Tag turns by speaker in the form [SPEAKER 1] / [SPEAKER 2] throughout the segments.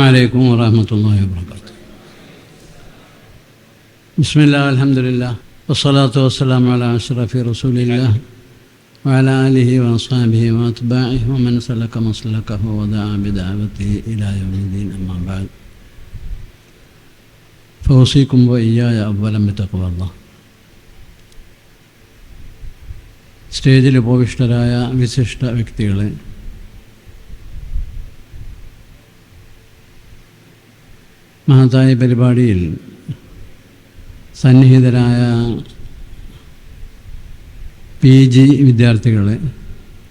[SPEAKER 1] عليكم ورحمة الله وبركاته. بسم الله والحمد لله والصلاة والسلام على أشرف رسول الله وعلى آله وأصحابه وأتباعه ومن سلك مسلكه ودعا بدعوته إلى يوم الدين. أما بعد فأوصيكم وإياي أولا بتقوى الله. സ്റ്റേജിൽ ഉപവിഷ്ടരായ വിശിഷ്ട വ്യക്തികളെ, മഹത്തായ പരിപാടിയിൽ സന്നിഹിതരായ PG വിദ്യാർത്ഥികളെ,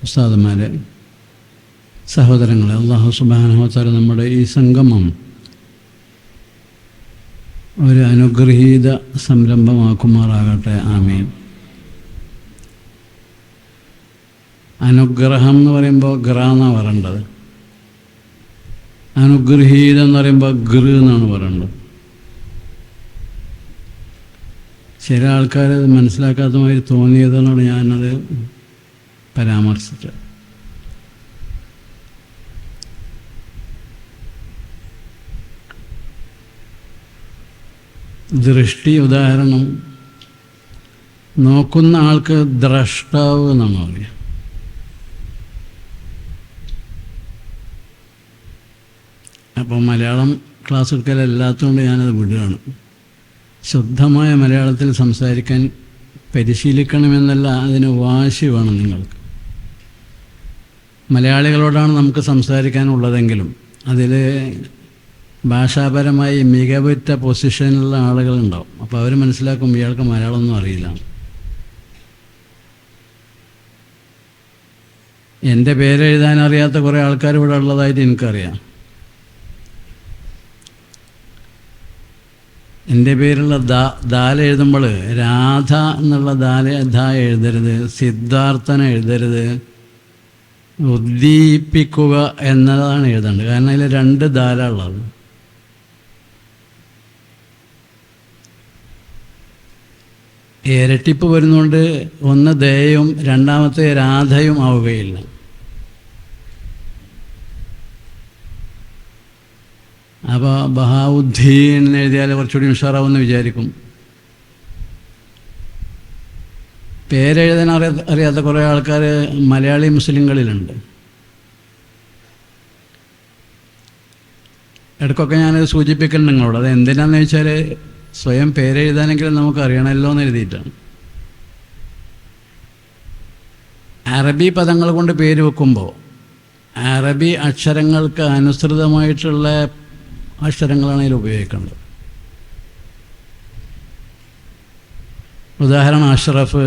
[SPEAKER 1] ഉസ്താദന്മാരെ, സഹോദരങ്ങളെ, അല്ലാഹു സുബ്ഹാനഹു വ തആല നമ്മുടെ ഈ സംഗമം ഒരു അനുഗ്രഹീത സംരംഭമാക്കുമാറാകട്ടെ. ആമീൻ. അനുഗ്രഹം എന്ന് പറയുമ്പോൾ ഗ്ര എന്നാണ് പറയേണ്ടത്. അനുഗ്രഹീതം എന്ന് പറയുമ്പോൾ ഗൃ എന്നാണ് പറയേണ്ടത്. ചില ആൾക്കാർ മനസ്സിലാക്കാത്ത മാതിരി തോന്നിയതെന്നാണ് ഞാനത് പരാമർശിച്ചത്. ദൃഷ്ടി ഉദാഹരണം നോക്കുന്ന ആൾക്ക് ദ്രഷ്ടാവ് എന്നാണ് പറയുക. അപ്പോൾ മലയാളം ക്ലാസ് എടുക്കലല്ലാത്തതുകൊണ്ട് ഞാനത് വിടുകയാണ്. ശുദ്ധമായ മലയാളത്തിൽ സംസാരിക്കാൻ പരിശീലിക്കണമെന്നല്ല, അതിന് വാശി വേണം നിങ്ങൾക്ക്. മലയാളികളോടാണ് നമുക്ക് സംസാരിക്കാനുള്ളതെങ്കിലും അതിൽ ഭാഷാപരമായി മികവുറ്റ പൊസിഷനിലുള്ള ആളുകളുണ്ടാവും. അപ്പോൾ അവർ മനസ്സിലാക്കും ഇയാൾക്ക് മലയാളമൊന്നും അറിയില്ല. എൻ്റെ പേരെഴുതാൻ അറിയാത്ത കുറേ ആൾക്കാർ ഇവിടെ ഉള്ളതായിട്ട് എനിക്കറിയാം. എൻ്റെ പേരുള്ള ദാല എഴുതുമ്പോൾ രാധ എന്നുള്ള ധ എഴുതരുത്, സിദ്ധാർത്ഥന എഴുതരുത്, ഉദ്ദീപിക്കുക എന്നതാണ് എഴുതേണ്ടത്. കാരണം അതിൽ 2 ദാല ഉള്ളത്. ഇരട്ടിപ്പ് വരുന്നതുകൊണ്ട് ഒന്ന് ദയയും രണ്ടാമത്തെ രാധയും ആവുകയില്ല. അപ്പോൾ ബഹാവുദ്ദീൻ എഴുതിയാൽ കുറച്ചുകൂടി ഉഷാറാവുമെന്ന് വിചാരിക്കും. പേരെഴുതാൻ അറിയാത്ത കുറേ ആൾക്കാർ മലയാളി മുസ്ലിങ്ങളിലുണ്ട്. ഇടയ്ക്കൊക്കെ ഞാനത് സൂചിപ്പിക്കുന്നുണ്ട് നിങ്ങളോട്. അത് എന്തിനാണെന്ന് വെച്ചാൽ സ്വയം പേരെഴുതാനെങ്കിലും നമുക്ക് അറിയണമല്ലോ എന്ന് എഴുതിയിട്ടാണ്. അറബി പദങ്ങൾ കൊണ്ട് പേര് വെക്കുമ്പോൾ അറബി അക്ഷരങ്ങൾക്ക് അനുസൃതമായിട്ടുള്ള അക്ഷരങ്ങളാണ് അതിൽ ഉപയോഗിക്കേണ്ടത്. ഉദാഹരണം അഷ്റഫ്,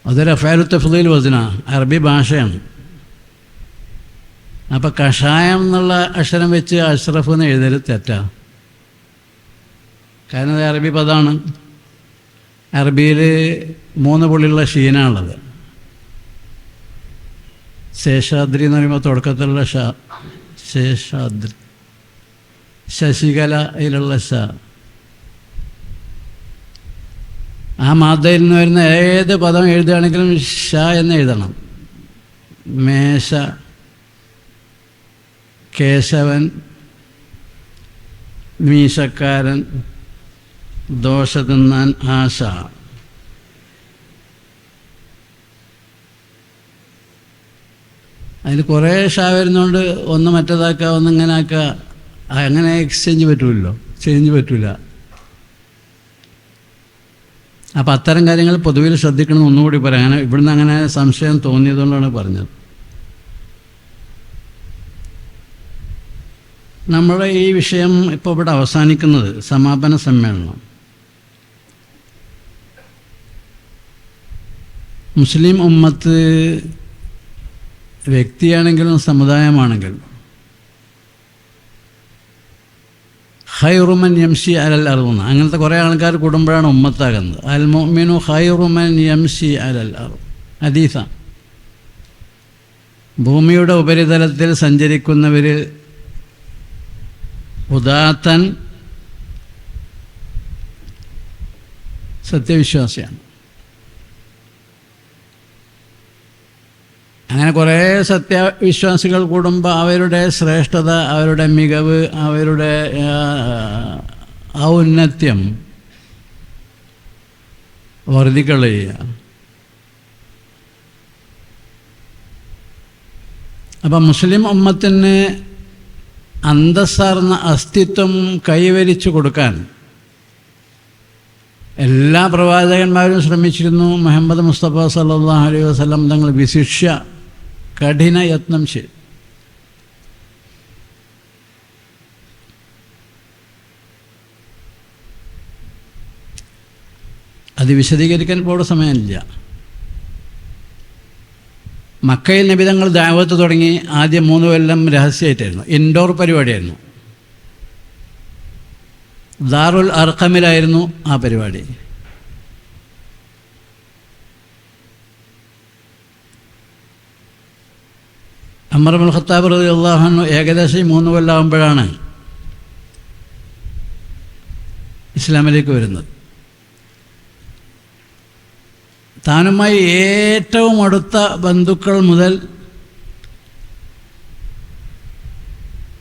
[SPEAKER 1] അതൊരു അഫ്ആലു തഫ്ളീൽ വസ്ന, അറബി ഭാഷയാണ്. അപ്പം കഷായം എന്നുള്ള അക്ഷരം വെച്ച് അഷ്റഫ് എന്ന് എഴുതരുത്, തെറ്റാ. കാരണം അത് അറബി പദമാണ്. അറബിയിൽ 3 പുള്ളിയുള്ള ഷീനാണുള്ളത്. ശേഷാദ്രി എന്ന് പറയുമ്പോൾ തുടക്കത്തിലുള്ള ശേഷാദ്രി, ശശികല അതിലുള്ള ആ മാതയിൽ നിന്ന് വരുന്ന ഏത് പദം എഴുതുകയാണെങ്കിലും എന്ന് എഴുതണം. മേശ, കേശവൻ, മീശക്കാരൻ, ദോശ തിന്നാൻ ആശ. അതിൽ കുറേ വരുന്നതുകൊണ്ട് ഒന്ന് മറ്റേതാക്കുക, ഒന്ന് ഇങ്ങനെ ആക്കുക. അങ്ങനെ ചേഞ്ച് പറ്റൂല. അപ്പം അത്തരം കാര്യങ്ങൾ പൊതുവിൽ ശ്രദ്ധിക്കണം. ഒന്നുകൂടി പറയാം. അങ്ങനെ ഇവിടുന്ന് അങ്ങനെ സംശയം തോന്നിയതുകൊണ്ടാണ് പറഞ്ഞത്. നമ്മുടെ ഈ വിഷയം ഇപ്പോൾ ഇവിടെ അവസാനിക്കുന്നത് സമാപന സമ്മേളനം. മുസ്ലിം ഉമ്മത്ത് വ്യക്തിയാണെങ്കിലും സമുദായമാണെങ്കിലും ഖൈറുമൻ യംശി അലൽ അർദ്, അങ്ങനത്തെ കുറേ ആൾക്കാർ കൂടുമ്പോഴാണ് ഉമ്മത്താകുന്നത്. അൽ മുഅ്മിനു ഖൈറുമൻ യംശി അലൽ അർദ്. ഹദീസ. ഭൂമിയുടെ ഉപരിതലത്തിൽ സഞ്ചരിക്കുന്നവരിൽ ഉദാത്തൻ സത്യവിശ്വാസിയാണ്. അങ്ങനെ കുറേ സത്യവിശ്വാസികൾ കൂടുമ്പോൾ അവരുടെ ശ്രേഷ്ഠത, അവരുടെ മികവ്, അവരുടെ ഔന്നത്യം വർദ്ധിക്കുകയുക. അപ്പം മുസ്ലിം ഉമ്മത്തിന് അന്തസ്സാർന്ന അസ്തിത്വം കൈവരിച്ചു കൊടുക്കാൻ എല്ലാ പ്രവാചകന്മാരും ശ്രമിച്ചിരുന്നു. മുഹമ്മദ് മുസ്തഫ സല്ലല്ലാഹു അലൈഹി വസല്ലം തങ്ങൾ വിശിഷ്യ കഠിന യത്നം ചെയ്തു. അത് വിശദീകരിക്കാൻ ഇപ്പോൾ സമയമില്ല. മക്കയിൽ നബി തങ്ങൾ ദഅവത്ത് തുടങ്ങി. ആദ്യം 3 കൊല്ലം രഹസ്യമായിട്ടായിരുന്നു, ഇൻഡോർ പരിപാടിയായിരുന്നു. ദാറുൽ അർഖമിലായിരുന്നു ആ പരിപാടി. ഉമർ ഇബ്നുൽ ഖത്താബ് റളിയല്ലാഹു അൻഹു ഏകദേശം 3 കൊല്ലമാകുമ്പോഴാണ് ഇസ്ലാമിലേക്ക് വരുന്നത്. താനുമായി ഏറ്റവും അടുത്ത ബന്ധുക്കൾ മുതൽ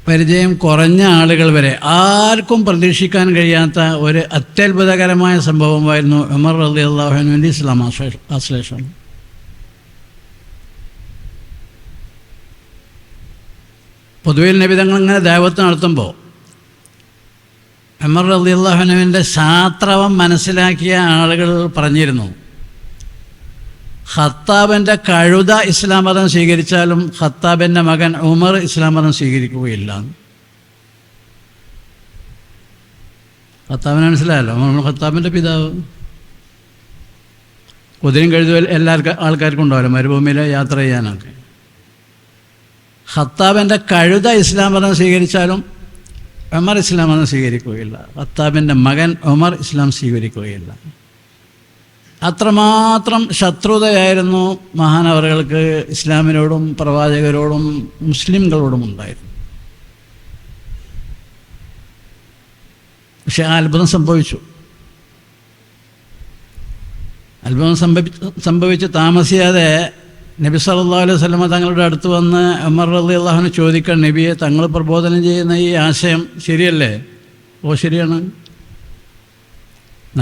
[SPEAKER 1] പരിചയം കുറഞ്ഞ ആളുകൾ വരെ ആർക്കും പ്രതീക്ഷിക്കാൻ കഴിയാത്ത ഒരു അത്യത്ഭുതകരമായ സംഭവമായിരുന്നു ഉമർ റളിയല്ലാഹു അൻഹുവിൻ്റെ ഇസ്ലാം ആശ്ലേഷം. പൊതുവെ നബി തങ്ങൾ ഇങ്ങനെ ദഅവത്ത് നടത്തുമ്പോൾ ഉമർ റളിയല്ലാഹു അൻഹുവിൻ്റെ ശാസ്ത്രവം മനസ്സിലാക്കിയ ആളുകൾ പറഞ്ഞിരുന്നു, ഖത്താബിൻ്റെ കഴുത ഇസ്ലാം മതം സ്വീകരിച്ചാലും ഖത്താബിൻ്റെ മകൻ ഉമർ ഇസ്ലാം മതം സ്വീകരിക്കുകയില്ല. ഖത്താബിനെ മനസ്സിലായല്ലോ, ഉമർ ഖത്താബിൻ്റെ പിതാവ്. കുതിരയും കഴുതും ആൾക്കാർക്കും ഉണ്ടാവില്ല മരുഭൂമിയിൽ യാത്ര ചെയ്യാനൊക്കെ. ഖത്താബിൻ്റെ കഴുത ഇസ്ലാം മതം സ്വീകരിച്ചാലും ഉമർ ഇസ്ലാം മതം സ്വീകരിക്കുകയില്ല. ഖത്താബിൻ്റെ മകൻ ഉമർ ഇസ്ലാം സ്വീകരിക്കുകയില്ല. അത്രമാത്രം ശത്രുതയായിരുന്നു മഹാനവറുകൾക്ക് ഇസ്ലാമിനോടും പ്രവാചകരോടും മുസ്ലിംകളോടും ഉണ്ടായിരുന്നു. പക്ഷെ ആ അത്ഭുതം സംഭവിച്ചു. അത്ഭുതം സംഭവിച്ച് താമസിയാതെ നബി സല്ലല്ലാഹു അലൈഹി വസല്ലമ തങ്ങളുടെ അടുത്ത് വന്ന് ഉമർ റളിയല്ലാഹു അൻഹു ചോദിക്കാൻ, നബിയെ, തങ്ങൾ പ്രബോധനം ചെയ്യുന്ന ഈ ആശയം ശരിയല്ലേ? ഓ, ശരിയാണ്.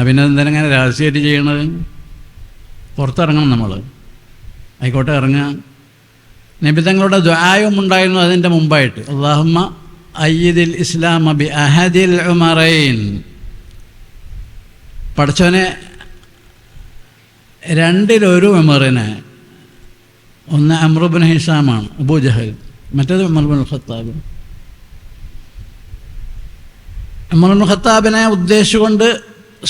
[SPEAKER 1] പിന്നെ എന്തിനങ്ങനെ രഹസ്യമായിട്ട് ചെയ്യണത്? പുറത്തിറങ്ങണം നമ്മൾ. ആയിക്കോട്ടെ, ഇറങ്ങുക. നബി തങ്ങളുടെ ദുആയും ഉണ്ടായിരുന്നു അതിൻ്റെ മുമ്പായിട്ട്. അല്ലാഹുമ്മ അയ്യിദിൽ ഇസ്ലാമ ബി അഹദിൽ ഉമറൈൻ. പടച്ചോനെ, രണ്ടിലൊരു ഉമറിനെ, ഒന്ന് അംർ ഇബ്നു ഹിഷാമാണ്, അബൂ ജഹൽ, മറ്റേത് ഉമർ ഇബ്നുൽ ഖത്താബ്. ഉമർ ഇബ്നുൽ ഖത്താബിനെ ഉദ്ദേശിച്ചുകൊണ്ട്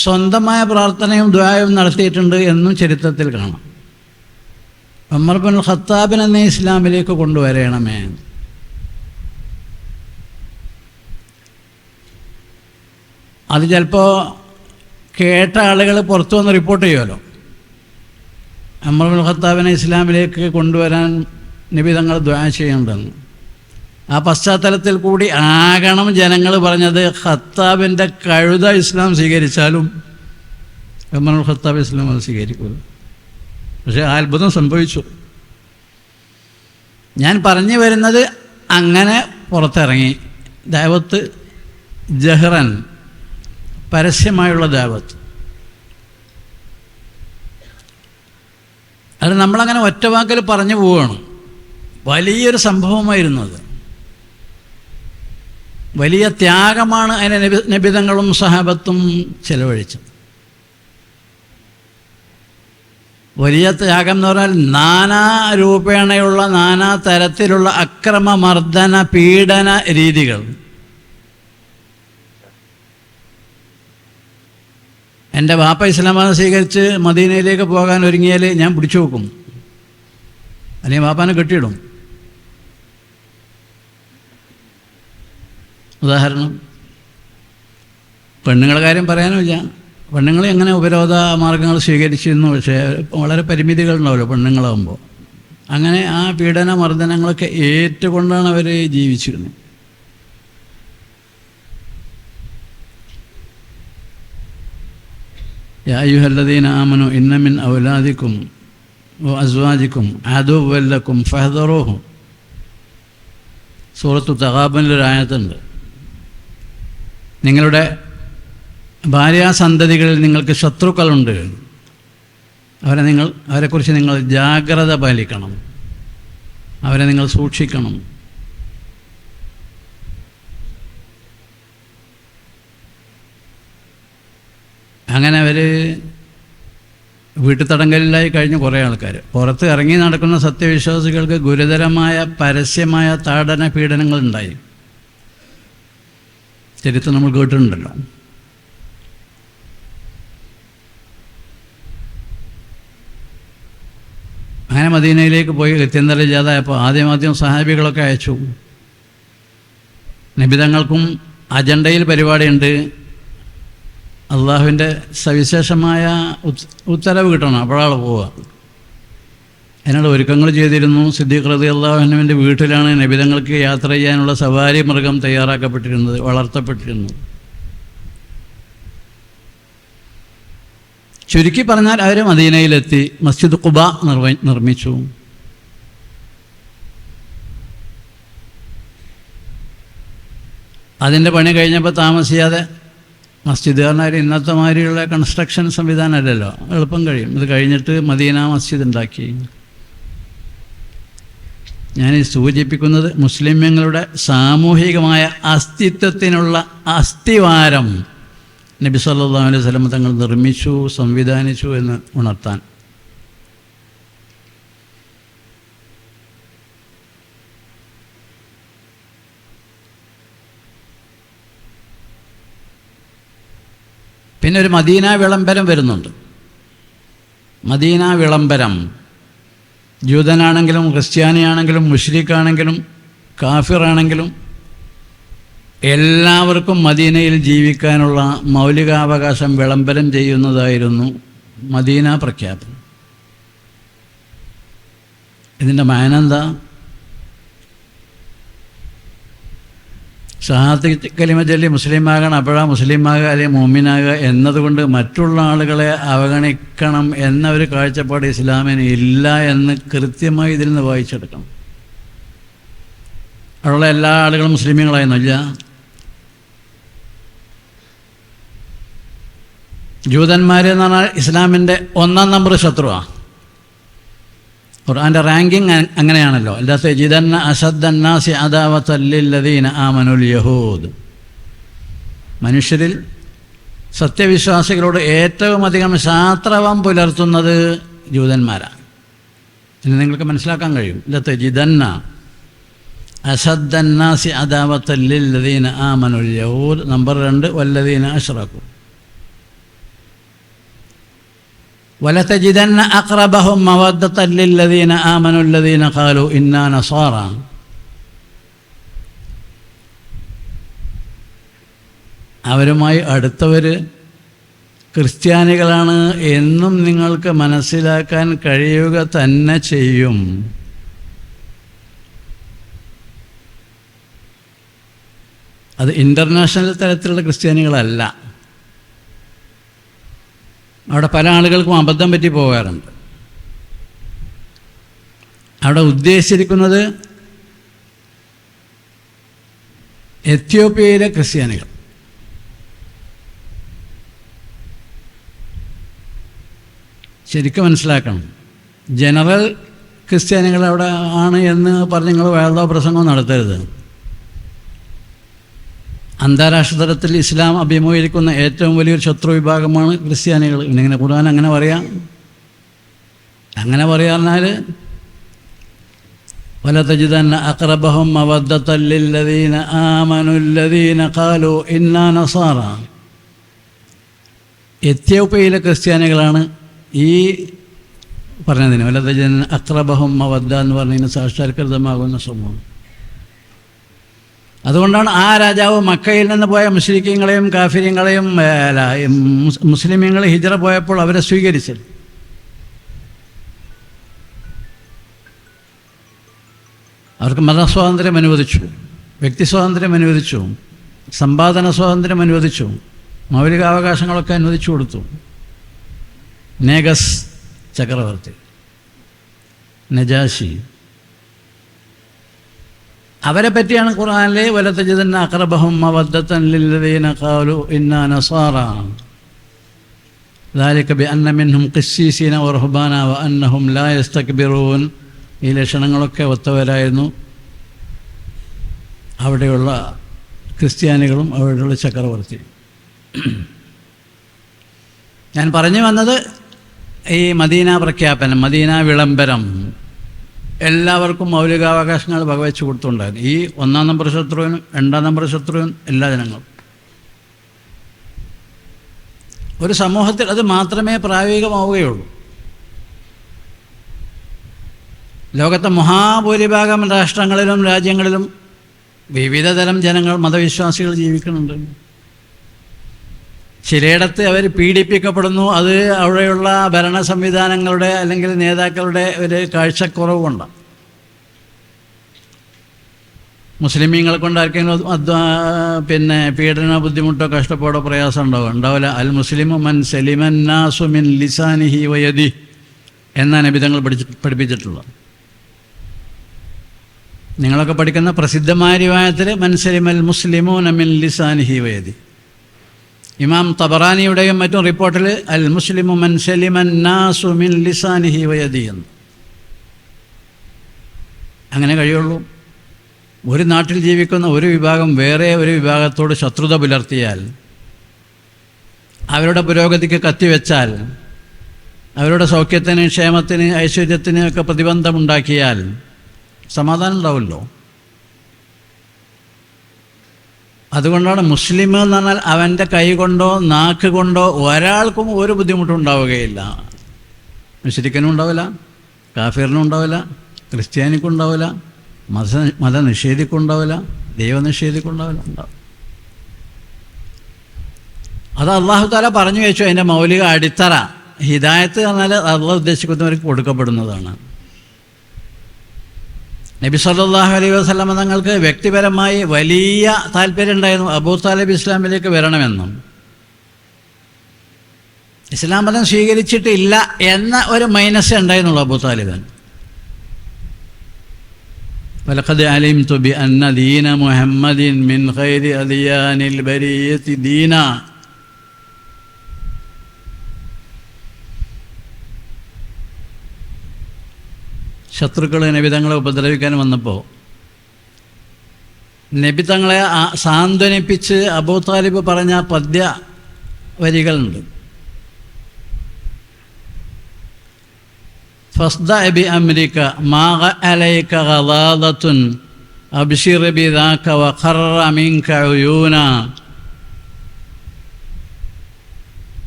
[SPEAKER 1] സ്വന്തമായ പ്രാർത്ഥനയും ദുആയും നടത്തിയിട്ടുണ്ട് എന്നും ചരിത്രത്തിൽ കാണാം. ഉമർ ഇബ്നുൽ ഖത്താബിനെ ഇസ്ലാമിലേക്ക് കൊണ്ടുവരണമേ. അത് ചിലപ്പോൾ കേട്ട ആളുകൾ പുറത്തു വന്ന് റിപ്പോർട്ട് ചെയ്യുമല്ലോ, ഉമർ ഇബ്നുൽ ഖത്താബിനെ ഇസ്ലാമിലേക്ക് കൊണ്ടുവരാൻ നബി തങ്ങൾ ദുആ ചെയ്യേണ്ടെന്ന്. ആ പശ്ചാത്തലത്തിൽ കൂടി ആകണം ജനങ്ങൾ പറഞ്ഞത്, ഖത്താബിൻ്റെ കഴുത ഇസ്ലാം സ്വീകരിച്ചാലും ഉമർ ഇബ്നുൽ ഖത്താബ് ഇസ്ലാം അത് സ്വീകരിക്കുക. പക്ഷേ ആ അത്ഭുതം സംഭവിച്ചു. ഞാൻ പറഞ്ഞു വരുന്നത്, അങ്ങനെ പുറത്തിറങ്ങി ദഅവത്ത്, ജഹ്റൻ, പരസ്യമായുള്ള ദഅവത്ത്. അത് നമ്മളങ്ങനെ ഒറ്റവാക്കിൽ പറഞ്ഞു പോവുകയാണ്. വലിയൊരു സംഭവമായിരുന്നു അത്. വലിയ ത്യാഗമാണ് അതിനെ നബിതങ്ങളും സഹാബത്തും ചെലവഴിച്ചത്. വലിയ ത്യാഗം എന്ന് പറഞ്ഞാൽ നാനാ രൂപേണയുള്ള നാനാ തരത്തിലുള്ള അക്രമമർദ്ദന പീഡന രീതികൾ. എൻ്റെ വാപ്പ ഇസ്ലാം മതം സ്വീകരിച്ച് മദീനയിലേക്ക് പോകാൻ ഒരുങ്ങിയാൽ ഞാൻ പിടിച്ചു വെക്കും, അല്ലെങ്കിൽ വാപ്പാനെ കെട്ടിയിടും. ഉദാഹരണം, പെണ്ണുങ്ങളുടെ കാര്യം പറയാനുമില്ല. പെണ്ണുങ്ങൾ എങ്ങനെ ഉപരോധ മാർഗങ്ങൾ സ്വീകരിച്ചിരുന്നു. പക്ഷേ വളരെ പരിമിതികളുണ്ടാവുമല്ലോ പെണ്ണുങ്ങളാകുമ്പോൾ. അങ്ങനെ ആ പീഡന മർദ്ദനങ്ങളൊക്കെ ഏറ്റുകൊണ്ടാണ് അവർ ജീവിച്ചിരുന്നത്. യാ അയ്യുഹല്ലദീന ആമനു ഇന്ന മിൻ ഔലാദിക്കും വഅസ്വാജിക്കും അദുവ്വൻ ലക്കും ഫഹ്ദറൂഹും. സൂറത്തു തഗാബനിലൊരായത്തുണ്ട്, നിങ്ങളുടെ ഭാര്യാസന്തതികളിൽ നിങ്ങൾക്ക് ശത്രുക്കളുണ്ട്, അവരെക്കുറിച്ച് നിങ്ങൾ ജാഗ്രത പാലിക്കണം, അവരെ നിങ്ങൾ സൂക്ഷിക്കണം. അങ്ങനെ അവർ വീട്ടുതടങ്കലിലായി കഴിഞ്ഞ കുറേ ആൾക്കാർ. പുറത്ത് ഇറങ്ങി നടക്കുന്ന സത്യവിശ്വാസികൾക്ക് ഗുരുതരമായ പരസ്യമായ താടന പീഡനങ്ങളുണ്ടായി. ചരിത്രം നമ്മൾ കേട്ടിട്ടുണ്ടല്ലോ. അങ്ങനെ മദീനയിലേക്ക് പോയി ഗത്യന്തരമില്ലാതായപ്പോൾ ആദ്യം സഹാബികളൊക്കെ അയച്ചു. നബിതങ്ങൾക്കും അജണ്ടയിൽ പരിപാടിയുണ്ട്, അള്ളാഹുവിൻ്റെ സവിശേഷമായ ഉത്തരവ് കിട്ടണം, അപ്പോഴാണ് പോവുക. അതിനുള്ള ഒരുക്കങ്ങൾ ചെയ്തിരുന്നു. സിദ്ദീഖ് റളിയല്ലാഹു അൻഹുവിൻ്റെ വീട്ടിലാണ് നബിതങ്ങൾക്ക് യാത്ര ചെയ്യാനുള്ള സവാരി മൃഗം തയ്യാറാക്കപ്പെട്ടിരുന്നത്, വളർത്തപ്പെട്ടിരുന്നത്. ചുരുക്കി പറഞ്ഞാൽ അവർ മദീനയിലെത്തി, മസ്ജിദ് ഖുബ നിർമ്മിച്ചു. അതിൻ്റെ പണി കഴിഞ്ഞപ്പോൾ താമസിയാതെ, മസ്ജിദ് പറഞ്ഞാൽ ഇന്നത്തെ മാതിരിയുള്ള കൺസ്ട്രക്ഷൻ സംവിധാനമല്ലല്ലോ, എളുപ്പം കഴിയും. ഇത് കഴിഞ്ഞിട്ട് മദീന മസ്ജിദ് ഉണ്ടാക്കി. ഞാൻ സൂചിപ്പിക്കുന്നത് മുസ്ലിമീങ്ങളുടെ സാമൂഹികമായ അസ്തിത്വത്തിനുള്ള അസ്ഥിവാരം നബി സല്ലല്ലാഹു അലൈഹി വസല്ലം തങ്ങൾ നിർമ്മിച്ചു, സംവിധാനിച്ചു എന്ന് ഉണർത്താൻ. പിന്നെ ഒരു മദീന വിളംബരം വരുന്നുണ്ട്. മദീന വിളംബരം ജൂതനാണെങ്കിലും ക്രിസ്ത്യാനിയാണെങ്കിലും മുശ്രിക്കാണെങ്കിലും കാഫിറാണെങ്കിലും എല്ലാവർക്കും മദീനയിൽ ജീവിക്കാനുള്ള മൗലികാവകാശം വിളംബരം ചെയ്യുന്നതായിരുന്നു മദീന പ്രഖ്യാപനം. ഇതിൻ്റെ മാന എന്താ? ഷഹാദത്ത് കലിമ ചൊല്ലി മുസ്ലിമാകണം, അപ്പോഴാണ് മുസ്ലിമാകുക അല്ലെങ്കിൽ മുഅ്മിനാകുക എന്നതുകൊണ്ട് മറ്റുള്ള ആളുകളെ അവഗണിക്കണം എന്ന ഒരു കാഴ്ചപ്പാട് ഇസ്ലാമിന് ഇല്ല എന്ന് കൃത്യമായി ഇതിൽ നിന്ന് വായിച്ചെടുക്കണം. അവിടെയുള്ള എല്ലാ ആളുകളും മുസ്ലിമീങ്ങളായിരുന്നില്ല. ജൂതന്മാരെന്ന് പറഞ്ഞാൽ ഇസ്ലാമിൻ്റെ 1-ാം നമ്പർ ശത്രുവാണ്. ഖുർആൻ്റെ റാങ്കിങ് അങ്ങനെയാണല്ലോ. ലതജിദന്ന അശദ്ദന്നാസി അദാവത്തൻ ലില്ലദീന ആമനുൽ യഹൂദ്. മനുഷ്യരിൽ സത്യവിശ്വാസികളോട് ഏറ്റവും അധികം ശാസ്ത്രവം പുലർത്തുന്നത് ജൂതന്മാരാണ്. ഇനി നിങ്ങൾക്ക് മനസ്സിലാക്കാൻ കഴിയും. ലതജിദന്ന അശദ്ദന്നാസി അദാവത്തൻ ലില്ലദീന ആമനുൽ യഹൂദ്. നമ്പർ 2 വല്ലദീന അശ്റകൂ. വലതജിദന്ന അഖ്റബഹും മവദ്ദത്തൻ ലില്ലദീന ആമനു അല്ലദീന ഖാലൂ ഇന്നാ നസാറ. അവരുമായി അടുത്തവർ ക്രിസ്ത്യാനികളാണ് എന്നും നിങ്ങൾക്ക് മനസ്സിലാക്കാൻ കഴിയുക തന്നെ ചെയ്യും. അത് ഇൻ്റർനാഷണൽ തലത്തിലുള്ള ക്രിസ്ത്യാനികളല്ല. അവിടെ പല ആളുകൾക്കും അബദ്ധം പറ്റി പോകാറുണ്ട്. അവിടെ ഉദ്ദേശിച്ചിരിക്കുന്നത് എത്യോപ്യയിലെ ക്രിസ്ത്യാനികൾ. ശരിക്കും മനസ്സിലാക്കണം. ജനറൽ ക്രിസ്ത്യാനികൾ അവിടെ ആണ് എന്ന് പറഞ്ഞ് നിങ്ങൾ വേദോ പ്രസംഗം നടത്തരുത്. അന്താരാഷ്ട്ര തലത്തിൽ ഇസ്ലാം അഭിമുഖീകരിക്കുന്ന ഏറ്റവും വലിയൊരു ശത്രു വിഭാഗമാണ് ക്രിസ്ത്യാനികൾ. ഇങ്ങനെ ഖുർആൻ അങ്ങനെ പറയാം. അങ്ങനെ പറയാറിനാൽ വലതജിദന്ന അഖ്റബഹും മവദ്ദത്തൻ ലില്ലദീന ആമനു അല്ലദീന ഖാലൂ ഇന്നാ നസാറ. എത്യോപ്യയിലെ ക്രിസ്ത്യാനികളാണ് ഈ പറഞ്ഞതിന് വലതജിദന്ന അഖ്റബഹും മവദ്ദ എന്ന് പറഞ്ഞതിന് സാക്ഷാത്കൃതമാകുന്ന സംഭവം. അതുകൊണ്ടാണ് ആ രാജാവ് മക്കയിൽ നിന്ന് പോയ മുശ്രിക്കീങ്ങളെയും കാഫിര്യങ്ങളെയും മുസ്ലിമീങ്ങളെ ഹിജ്റ പോയപ്പോൾ അവരെ സ്വീകരിച്ചത്. അവർക്ക് മതസ്വാതന്ത്ര്യം അനുവദിച്ചു, വ്യക്തി സ്വാതന്ത്ര്യം അനുവദിച്ചു, സമ്പാദന സ്വാതന്ത്ര്യം അനുവദിച്ചു, മൗലികാവകാശങ്ങളൊക്കെ അനുവദിച്ചു കൊടുത്തു നേഗസ് ചക്രവർത്തി. നജാശി. അവരെ പറ്റിയാണ് ഖുർആനിലെ വലതജിദന്ന അഖറബഹും മവദ്ദതൻ ലില്ലദീന ഖാലു ഇന്നാ നസാറ ذلك بأن منهم قسيسين ورهبانا وأنهم لا يستكبرون. ഈ ലക്ഷണങ്ങളൊക്കെ ഒത്തവരായിരുന്നു അവിടെയുള്ള ക്രിസ്ത്യാനികളും അവിടെയുള്ള ചക്രവർത്തി. ഞാൻ പറഞ്ഞു വന്നത് ഈ മദീന പ്രഖ്യാപനം, മദീന വിളംബരം എല്ലാവർക്കും മൗലികാവകാശങ്ങൾ വകവെച്ച് കൊടുത്തുണ്ടായിരുന്നു. ഈ 1-ാം നമ്പർ ശത്രുവിനും 2-ാം നമ്പർ ശത്രുവിനും എല്ലാ ജനങ്ങളും. ഒരു സമൂഹത്തിൽ അത് മാത്രമേ പ്രായോഗികമാവുകയുള്ളൂ. ലോകത്തെ മഹാഭൂരിഭാഗം രാഷ്ട്രങ്ങളിലും രാജ്യങ്ങളിലും വിവിധ തരം ജനങ്ങൾ, മതവിശ്വാസികൾ ജീവിക്കുന്നുണ്ട്. ചിലയിടത്ത് അവർ പീഡിപ്പിക്കപ്പെടുന്നു. അത് അവിടെയുള്ള ഭരണ സംവിധാനങ്ങളുടെ അല്ലെങ്കിൽ നേതാക്കളുടെ ഒരു കാഴ്ചക്കുറവ് കൊണ്ടാണ്. മുസ്ലിമീങ്ങളെ കൊണ്ട് ആർക്കെങ്കിലും പീഡന ബുദ്ധിമുട്ടോ കഷ്ടപ്പാടോ പ്രയാസം ഉണ്ടാവില്ല. അൽ മുസ്ലിമു മൻ സലിമൻ നാസു മിൻ ലിസാനിഹി വയദി എന്നാണ് നബി തങ്ങൾ പഠിപ്പിച്ചിട്ടുള്ളത്. നിങ്ങളൊക്കെ പഠിക്കുന്ന പ്രസിദ്ധമായ റിവായത്തിൽ മൻ സലിമൽ മുസ്ലിമൂന മിൻ ലിസാനിഹി വയദി. ഇമാം തബറാനിയുടെയും മറ്റും റിപ്പോർട്ടിൽ അൽ മുസ്ലിമു മൻ സലിമൻ നാസു മിൻ ലിസാനിഹി വയദി എന്ന്. അങ്ങനെ കഴിയുള്ളൂ. ഒരു നാട്ടിൽ ജീവിക്കുന്ന ഒരു വിഭാഗം വേറെ ഒരു വിഭാഗത്തോട് ശത്രുത പുലർത്തിയാൽ, അവരുടെ പുരോഗതിക്ക് കത്തിവെച്ചാൽ, അവരുടെ സൗഖ്യത്തിന്, ക്ഷേമത്തിന്, ഐശ്വര്യത്തിന് ഒക്കെ പ്രതിബന്ധമുണ്ടാക്കിയാൽ സമാധാനം ഉണ്ടാവുമല്ലോ. അതുകൊണ്ടാണ് മുസ്ലിം എന്ന് പറഞ്ഞാൽ അവൻ്റെ കൈ കൊണ്ടോ നാക്ക് കൊണ്ടോ ഒരാൾക്കും ഒരു ബുദ്ധിമുട്ടും ഉണ്ടാവുകയില്ല. മുശ്രിക്കിനും ഉണ്ടാവില്ല, കാഫിറിനും ഉണ്ടാവില്ല, ക്രിസ്ത്യാനിക്കും ഉണ്ടാവില്ല, മതനിഷേധിക്കും ഉണ്ടാവില്ല, ദൈവനിഷേധിക്കും ഉണ്ടാവില്ല. ഉണ്ടാവും. അത് അള്ളാഹു താല പറഞ്ഞു വെച്ചു. അതിൻ്റെ മൗലിക അടിത്തറ ഹിദായത്ത് പറഞ്ഞാൽ അള്ളാഹ് ഉദ്ദേശിക്കുന്നവർക്ക് കൊടുക്കപ്പെടുന്നതാണ്. നബി സല്ലല്ലാഹു അലൈഹി വസല്ലം തങ്ങൾക്ക് വ്യക്തിപരമായി വലിയ താല്പര്യം ഉണ്ടായിരുന്നു അബൂ താലിബ് ഇസ്ലാമിലേക്ക് വരണമെന്നും, ഇസ്ലാം മതം സ്വീകരിച്ചിട്ടില്ല എന്ന ഒരു മൈനസ് ഉണ്ടായിരുന്നുള്ളൂ അബൂ താലിബിന്. വലഖദ് അലിംതു ബിഅന്ന ദീന മുഹമ്മദിൻ മിൻ ഖൈരി അദിയാനിൽ ബരിയത്തി ദീന. ശത്രുക്കൾ നബിതങ്ങളെ ഉപദ്രവിക്കാൻ വന്നപ്പോൾ നബിതങ്ങളെ സാന്ത്വനിപ്പിച്ച് അബൂ താലിബ് പറഞ്ഞ പദ്യ വരികളുണ്ട്. ഫസ്ദഅ ബിഅംരിക മാ അലൈക ഗളാദത്തുൻ അബ്ശിർ ബിദാക വഖറ മിൻക ഉയൂന.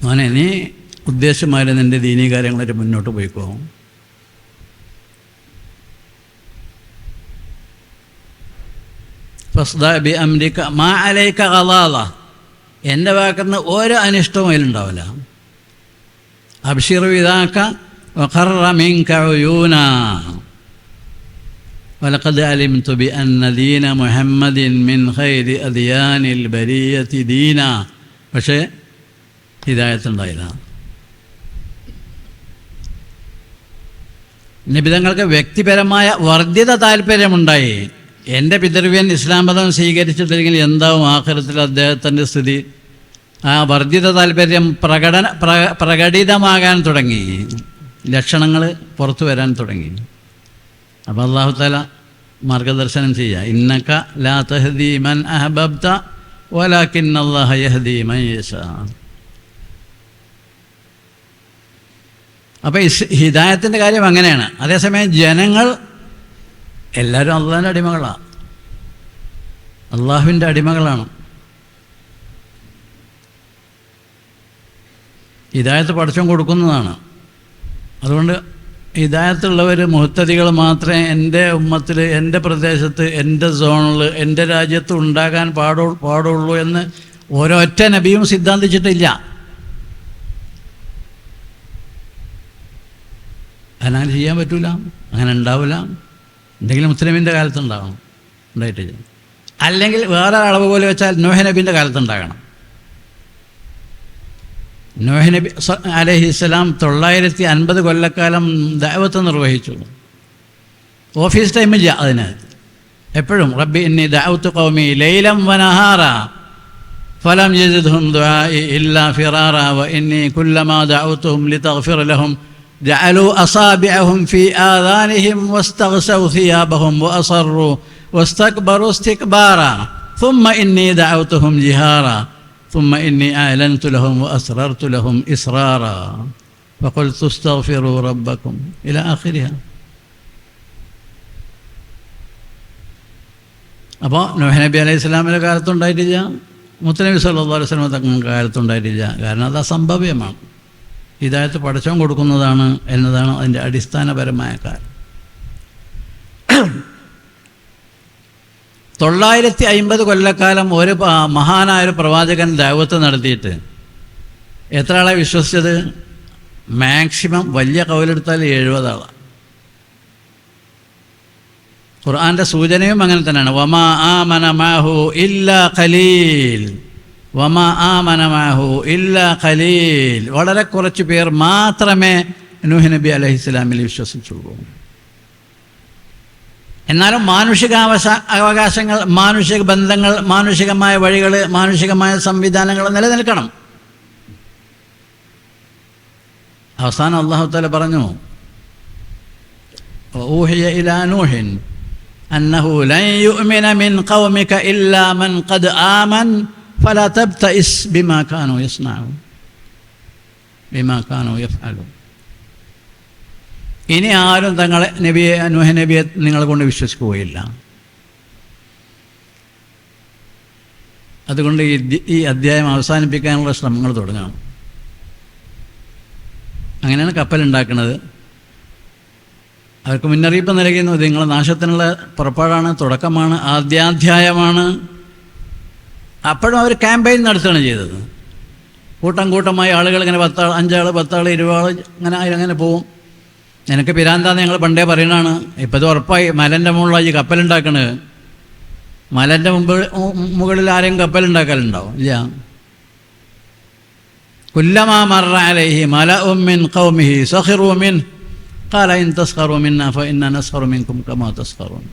[SPEAKER 1] മോനെ, നീ ഉദ്ദേശമാരെ നിൻ്റെ ദീനീ കാര്യങ്ങളായിട്ട് മുന്നോട്ട് പോയിക്കോ. ഫസ്ദഅ ബിഅംരിക മാ അലൈക ഗളാദ, എൻ്റെ വാക്കുന്ന ഒരു അനിഷ്ടവും അതിലുണ്ടാവില്ല. അബ്ശിർ ബിദാക وقر منك عيونا ولقد علمت بأن دين محمد من خير أديان البرية دينا. പക്ഷേ ഹിദായത്തുണ്ടായില്ല. നബിതങ്ങൾക്ക് വ്യക്തിപരമായ വർദ്ധിത താല്പര്യമുണ്ടായി. എൻ്റെ പിതൃവ്യൻ ഇസ്ലാം മതം സ്വീകരിച്ചിട്ടില്ലെങ്കിൽ എന്താവും ആഖിറത്തിൽ അദ്ദേഹത്തിൻ്റെ സ്ഥിതി? ആ വർദ്ധിത താല്പര്യം പ്രകടിതമാകാൻ തുടങ്ങി, ലക്ഷണങ്ങൾ പുറത്തു വരാൻ തുടങ്ങി. അപ്പോൾ അല്ലാഹു തആല മാർഗദർശനം ചെയ്യുക. ഇന്നക ലാ തഹ്ദീ മൻ അഹ്ബബ്ത വലാകിന്നല്ലാഹ യഹ്ദീ മൻ യശാ. അപ്പോൾ ഹിദായത്തിൻ്റെ കാര്യം അങ്ങനെയാണ്. അതേസമയം ജനങ്ങൾ എല്ലാവരും അള്ളാഹിൻ്റെ അടിമകളാണ്, അള്ളാഹുവിൻ്റെ അടിമകളാണ്. ഹിദായത്ത് പടച്ചോൻ കൊടുക്കുന്നതാണ്. അതുകൊണ്ട് ഹിദായത്തുള്ളവർ മുഹത്തദികൾ മാത്രമേ എൻ്റെ ഉമ്മത്തിൽ, എൻ്റെ പ്രദേശത്ത്, എൻ്റെ സോണിൽ, എൻ്റെ രാജ്യത്ത് ഉണ്ടാകാൻ പാടുള്ളൂ എന്ന് ഒരൊറ്റ നബിയും സിദ്ധാന്തിച്ചിട്ടില്ല. അങ്ങനെ ചെയ്യാൻ പറ്റില്ല, അങ്ങനെ ഉണ്ടാവില്ല. എന്തെങ്കിലും മുസ്ലിമിൻ്റെ കാലത്തുണ്ടാകണം, ഉണ്ടായിട്ടില്ല. അല്ലെങ്കിൽ വേറെ അളവ് പോലെ വെച്ചാൽ നൂഹ് നബിൻ്റെ കാലത്തുണ്ടാകണം. നൂഹ് നബി അലൈഹിസ്സലാം 950 കൊല്ലക്കാലം ദഅവത്ത് നിർവഹിച്ചു. ഓഫീസ് ടൈമില്ല അതിന്. എപ്പോഴും റബ്ബി ഇന്നി ദഅവ്തു ഖൗമി ലൈലൻ വനഹാറ ഫലം യസിദ്ഹും ദുആഇ ഇല്ലാ ഫിറാറ വ ഇന്നി കുല്ലമാ ദഅവ്തുഹും ലിതഗ്ഫിറ ലഹും ജഅലൂ അസാബിഅഹും ഫീ ആദാനിഹിം വസ്തഗ്സൗ സിയാബഹും വഅസറു വസ്തക്ബറു ഇസ്തിക്ബാറ ثم إني دعوتهم جهارا ثم إني أعلنت لهم وأسررت لهم إسرارا فقلت استغفروا ربكم إلى آخرها. അപ്പോൾ നൂഹ് നബി അലൈഹി സ്വലാമിൻ്റെ കാലത്തുണ്ടായിട്ടില്ല, മുത്തനബി സല്ലല്ലാഹു അലൈഹി വസല്ലം തങ്ങളുടെ കാലത്തുണ്ടായിട്ടില്ല. കാരണം അത് അസംഭവ്യമാണ്. ഹിദായത്ത് പടച്ചവൻ കൊടുക്കുന്നതാണ് എന്നതാണ് അതിൻ്റെ അടിസ്ഥാനപരമായ കാര്യം. 950 കൊല്ലക്കാലം ഒരു മഹാനായൊരു പ്രവാചകൻ ദഅവത്ത് നടത്തിയിട്ട് എത്ര ആളെ വിശ്വസിച്ചത്? മാക്സിമം വലിയ കൗലെടുത്താൽ 70 ആളാണ്. ഖുർആൻ്റെ സൂചനയും അങ്ങനെ തന്നെയാണ്. വമാ ആമന മാഹു ഇല്ലാ ഖലീൽ, വമാ ആമന മാഹു ഇല്ലാ ഖലീൽ. വളരെ കുറച്ച് പേർ മാത്രമേ നൂഹ് നബി അലൈഹിസ്സലാമിൽ വിശ്വസിച്ചുള്ളൂ. എന്നാലും അവകാശങ്ങൾ, മാനുഷിക ബന്ധങ്ങൾ, മാനുഷികമായ വഴികൾ, മാനുഷികമായ സംവിധാനങ്ങൾ നിലനിൽക്കണം. അവസാനം അല്ലാഹു തആല പറഞ്ഞു, ഊഹിയ ഇലാ നൂഹിൻ അന്നഹു ലൻ യുഅ്മിന മിൻ ഖൗമിക ഇല്ലാ മൻ ഖദ് ആമൻ ഫലാ തബ്തഇസ് ബിമാ കാനൂ യസ്നഊൻ ബിമാ കാനൂ യഫ്അലൂൻ. ഇനി ആരും തങ്ങളെ നൂഹ് നബിയെ നിങ്ങളെ കൊണ്ട് വിശ്വസിക്കുകയില്ല. അതുകൊണ്ട് ഈ അധ്യായം അവസാനിപ്പിക്കാനുള്ള ശ്രമങ്ങൾ തുടങ്ങണം. അങ്ങനെയാണ് കപ്പലുണ്ടാക്കുന്നത്. അവർക്ക് മുന്നറിയിപ്പ് നൽകുന്നു, ഇത് നിങ്ങളുടെ നാശത്തിനുള്ള പുറപ്പാടാണ്, തുടക്കമാണ്, ആദ്യാധ്യായമാണ്. അപ്പോഴും അവർ ക്യാമ്പയിൻ നടത്തുകയാണ് ചെയ്തത്. കൂട്ടം കൂട്ടമായി ആളുകൾ ഇങ്ങനെ 10 ആൾ, 5 ആൾ, 10 ആൾ, 20 ആൾ അങ്ങനെ പോവും. നിനക്ക് പിരാന്താന്ന് ഞങ്ങൾ പണ്ടേ പറയുന്നതാണ്. ഇപ്പം ഇത് ഉറപ്പായി. മലൻ്റെ മുകളിലായി കപ്പലുണ്ടാക്കണത്. മലൻ്റെ മുകളിൽ ആരെയും കപ്പലുണ്ടാക്കലുണ്ടാവും? ഇല്ല. കുല്ലമാ മർറ അലൈഹി മലഉം മിൻ ഖൗമിഹി സഖിറൂ മിൻഹു ഖാല ഇൻ തസ്ഖറൂ മിന്നാ ഫഇന്നാ നസ്ഖറു മിൻകും കമാ തസ്ഖറൂൻ.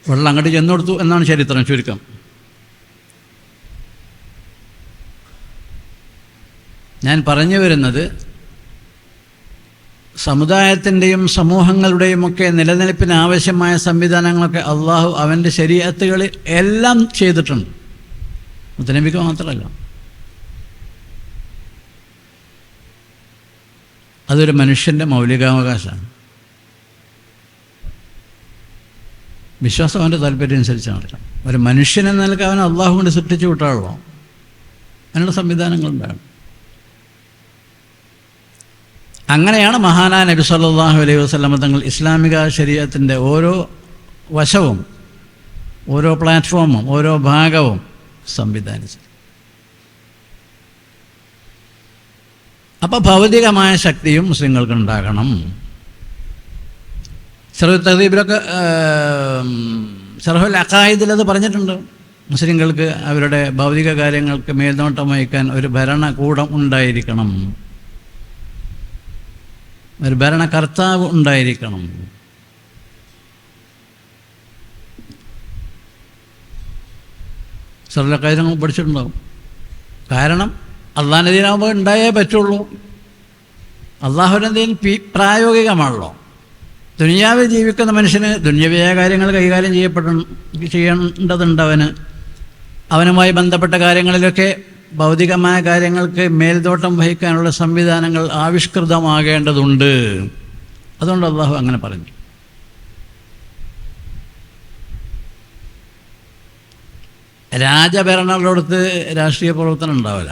[SPEAKER 1] വെള്ളം അങ്ങോട്ട് ചെന്നു കൊടുത്തു എന്നാണ് ചരിത്രം ചുരുക്കം. ഞാൻ പറഞ്ഞു വരുന്നത്, സമുദായത്തിൻ്റെയും സമൂഹങ്ങളുടെയും ഒക്കെ നിലനിൽപ്പിന് ആവശ്യമായ സംവിധാനങ്ങളൊക്കെ അള്ളാഹു അവൻ്റെ ശരീഅത്തുകളിൽ എല്ലാം ചെയ്തിട്ടുണ്ട്. മുത്തനബിക്ക് മാത്രമല്ല. അതൊരു മനുഷ്യൻ്റെ മൗലികാവകാശമാണ്. വിശ്വാസം അവൻ്റെ താല്പര്യം അനുസരിച്ചാണ് നടക്കണം. ഒരു മനുഷ്യനെന്ന നിലക്ക് അവൻ അള്ളാഹു കൊണ്ട് സൃഷ്ടിച്ചു വിട്ടാളോ, അതിനുള്ള സംവിധാനങ്ങളുണ്ടാകും. അങ്ങനെയാണ് മഹാനായ നബി സല്ലല്ലാഹു അലൈഹി വസല്ലം തങ്ങൾ ഇസ്ലാമിക ശരീഅത്തിൻ്റെ ഓരോ വശവും, ഓരോ പ്ലാറ്റ്ഫോമും, ഓരോ ഭാഗവും സംവിധാനിച്ചത്. അപ്പോൾ ഭൗതികമായ ശക്തിയും മുസ്ലിങ്ങൾക്കുണ്ടാകണം. തഹ്ദീബിലൊക്കെ ശർഹുൽ അഖായിദിലത് പറഞ്ഞിട്ടുണ്ട്. മുസ്ലിങ്ങൾക്ക് അവരുടെ ഭൗതിക കാര്യങ്ങൾക്ക് മേൽനോട്ടം വഹിക്കാൻ ഒരു ഭരണകൂടം ഉണ്ടായിരിക്കണം, ഒരു ഭരണകർത്താവ് ഉണ്ടായിരിക്കണം. ശർഹുൽ അഖായിദ് നമ്മൾ പഠിച്ചിട്ടുണ്ടാവും. കാരണം അള്ളാഹിൻ്റെ ദീനാകുമ്പോൾ ഉണ്ടായേ പറ്റുള്ളൂ. അള്ളാഹുവിൻ്റെ ദീൻ പ്രായോഗികമാണല്ലോ. ദുനിയാവിൽ ജീവിക്കുന്ന മനുഷ്യന് ദുനിയാവിയായ കാര്യങ്ങൾ കൈകാര്യം ചെയ്യേണ്ടതുണ്ട്. അവനുമായി ബന്ധപ്പെട്ട കാര്യങ്ങളിലൊക്കെ ഭൗതികമായ കാര്യങ്ങൾക്ക് മേൽനോട്ടം വഹിക്കാനുള്ള സംവിധാനങ്ങൾ ആവിഷ്കൃതമാകേണ്ടതുണ്ട്. അതുകൊണ്ട് അള്ളാഹു അങ്ങനെ പറഞ്ഞു. രാജഭരണമുള്ളിടത്ത് രാഷ്ട്രീയ പ്രവർത്തനം ഉണ്ടാവില്ല.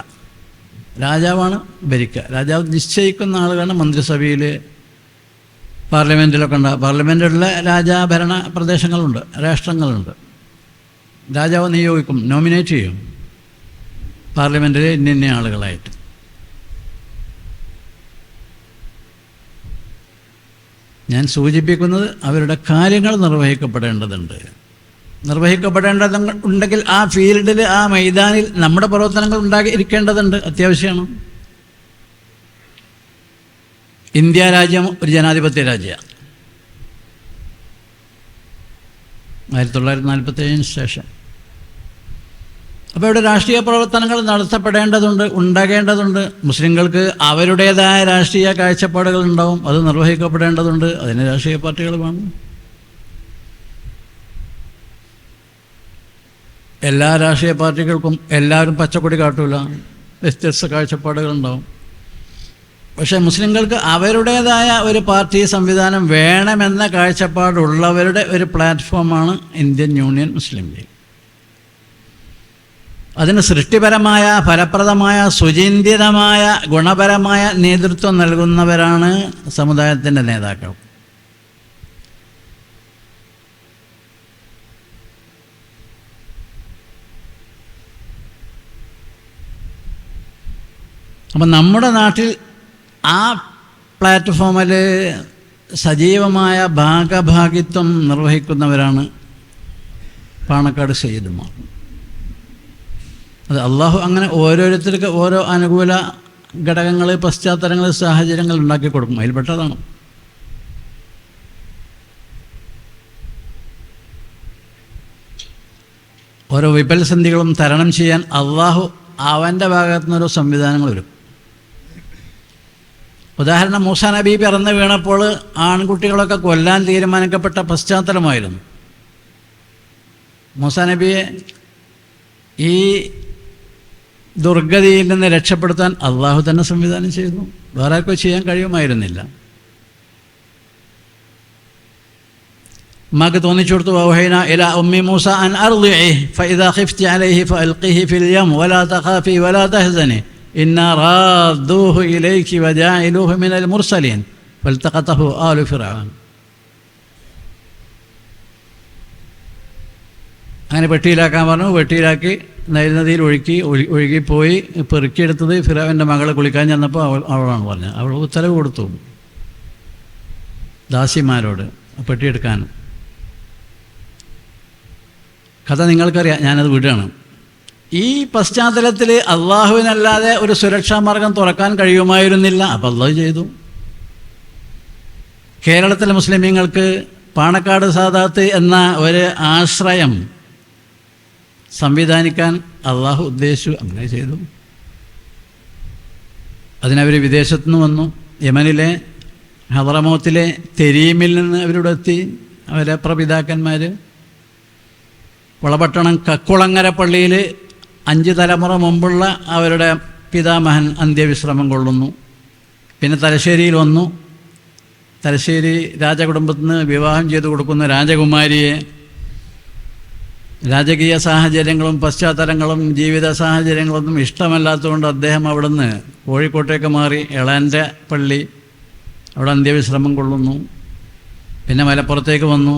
[SPEAKER 1] രാജാവാണ് ഭരിക്കുക. രാജാവ് നിശ്ചയിക്കുന്ന ആളുകളാണ് മന്ത്രിസഭയിൽ, പാർലമെൻറ്റിലൊക്കെ ഉണ്ടാകും. പാർലമെൻറ്റിലുള്ള രാജാഭരണ പ്രദേശങ്ങളുണ്ട്, രാഷ്ട്രങ്ങളുണ്ട്. രാജാവ് നിയോഗിക്കും, നോമിനേറ്റ് ചെയ്യും പാർലമെൻറ്റിൽ ഇന്ന ആളുകളായിട്ട്. ഞാൻ സൂചിപ്പിക്കുന്നത് അവരുടെ കാര്യങ്ങൾ നിർവഹിക്കപ്പെടേണ്ടതുണ്ടെങ്കിൽ ആ ഫീൽഡിൽ, ആ മൈതാനിൽ നമ്മുടെ പ്രവർത്തനങ്ങൾ ഇരിക്കേണ്ടതുണ്ട്, അത്യാവശ്യമാണ്. ഇന്ത്യ രാജ്യം ഒരു ജനാധിപത്യ രാജ്യമാണ്. 1947 ശേഷം. അപ്പോൾ ഇവിടെ രാഷ്ട്രീയ പ്രവർത്തനങ്ങൾ നടത്തപ്പെടേണ്ടതുണ്ട്, ഉണ്ടാകേണ്ടതുണ്ട്. മുസ്ലിങ്ങൾക്ക് അവരുടേതായ രാഷ്ട്രീയ കാഴ്ചപ്പാടുകൾ ഉണ്ടാവും, അത് നിർവഹിക്കപ്പെടേണ്ടതുണ്ട്. അതിന് രാഷ്ട്രീയ പാർട്ടികൾ വേണം. എല്ലാ രാഷ്ട്രീയ പാർട്ടികൾക്കും എല്ലാവരും പച്ചക്കൊടി കാട്ടൂല, വ്യത്യസ്ത കാഴ്ചപ്പാടുകളുണ്ടാവും. പക്ഷേ മുസ്ലിങ്ങൾക്ക് അവരുടേതായ ഒരു പാർട്ടി സംവിധാനം വേണമെന്ന കാഴ്ചപ്പാടുള്ളവരുടെ ഒരു പ്ലാറ്റ്ഫോമാണ് ഇന്ത്യൻ യൂണിയൻ മുസ്ലിം ലീഗ്. അതിന് സൃഷ്ടിപരമായ, ഫലപ്രദമായ, സുചിന്തിതമായ, ഗുണപരമായ നേതൃത്വം നൽകുന്നവരാണ് സമുദായത്തിൻ്റെ നേതാക്കൾ. അപ്പം നമ്മുടെ നാട്ടിൽ ആ പ്ലാറ്റ്ഫോമിൽ സജീവമായ ഭാഗഭാഗിത്വം നിർവഹിക്കുന്നവരാണ് പാണക്കാട് സയ്യിദുമാർ. അത് അള്ളാഹു അങ്ങനെ ഓരോരുത്തർക്ക് ഓരോ അനുകൂല ഘടകങ്ങൾ, പശ്ചാത്തലങ്ങൾ, സാഹചര്യങ്ങൾ ഉണ്ടാക്കി കൊടുക്കും. അതിൽപ്പെട്ടതാണ്. ഓരോ വിപൽസന്ധികളും തരണം ചെയ്യാൻ അള്ളാഹു അവൻ്റെ ഭാഗത്തു നിന്നൊരു സംവിധാനങ്ങൾ വരും. ഉദാഹരണം, മൂസാ നബി പിറന്ന് വീണപ്പോൾ ആൺകുട്ടികളൊക്കെ കൊല്ലാൻ തീരുമാനിക്കപ്പെട്ട പശ്ചാത്തലമായിരുന്നു. മൂസാ നബിയെ ഈ ദുർഗതിയിൽ നിന്ന് രക്ഷപ്പെടുത്താൻ അള്ളാഹു തന്നെ സംവിധാനം ചെയ്തു. വേറെ ആർക്കും ചെയ്യാൻ കഴിയുമായിരുന്നില്ല. ഉമ്മാക്ക് തോന്നിച്ചു കൊടുത്തു, വൗഹൈന ഇലാ ഉമ്മി മൂസ അൻ അർളിഇഹി ഫഇദാ ഖിഫ്തി അലൈഹി ഫഅൽഖിഹി ഫിൽ യം വലാ തഖാഫി വലാ തഹ്സനി ഇന്നാ റാദ്ദൂഹു ഇലൈകി വജാഇലൂഹു മിനൽ മുർസലീൻ ഫൽതഖതഹു ആലു ഫിർഔൻ. അങ്ങനെ പെട്ടിയിലാക്കാൻ പറഞ്ഞു. പെട്ടിയിലാക്കി നൈൽ നദിയിൽ ഒഴുകിപ്പോയി. പെറുക്കിയെടുത്തത് ഫിറൗൻ്റെ മകളെ കുളിക്കാൻ ചെന്നപ്പോൾ അവളാണ് പറഞ്ഞത്. അവൾ ഉത്തരവ് കൊടുത്തു ദാസിമാരോട് പെട്ടിയെടുക്കാൻ. കഥ നിങ്ങൾക്കറിയാം, ഞാനത് വിടുകയാണ്. ഈ പശ്ചാത്തലത്തിൽ അള്ളാഹുവിനല്ലാതെ ഒരു സുരക്ഷാ മാർഗം തുറക്കാൻ കഴിയുമായിരുന്നില്ല. അപ്പോൾ അള്ളാഹു ചെയ്തു. കേരളത്തിലെ മുസ്ലിമീങ്ങൾക്ക് പാണക്കാട് സാദാത്ത് എന്ന ഒരു ആശ്രയം സംവിധാനിക്കാൻ അള്ളാഹു ഉദ്ദേശിച്ചു. അങ്ങനെ ചെയ്തു. അതിനവർ വിദേശത്തു നിന്ന് വന്നു. യമനിലെ ഹദ്റമൗത്തിലെ തെരീമിൽ നിന്ന് അവരിവിടെ എത്തി. അവരെ പ്രപിതാക്കന്മാർ വളപട്ടണം കക്കുളങ്ങര പള്ളിയിൽ 5 തലമുറ മുമ്പുള്ള അവരുടെ പിതാമഹൻ അന്ത്യവിശ്രമം കൊള്ളുന്നു. പിന്നെ തലശ്ശേരിയിൽ വന്നു. തലശ്ശേരി രാജകുടുംബത്തിൽ നിന്ന് വിവാഹം ചെയ്തു കൊടുക്കുന്ന രാജകുമാരിയെ രാജകീയ സാഹചര്യങ്ങളും പശ്ചാത്തലങ്ങളും ജീവിത സാഹചര്യങ്ങളൊന്നും ഇഷ്ടമല്ലാത്തതുകൊണ്ട് അദ്ദേഹം അവിടുന്ന് കോഴിക്കോട്ടേക്ക് മാറി എളാൻ്റെ പള്ളി, അവിടെ അന്ത്യവിശ്രമം കൊള്ളുന്നു. പിന്നെ മലപ്പുറത്തേക്ക് വന്നു.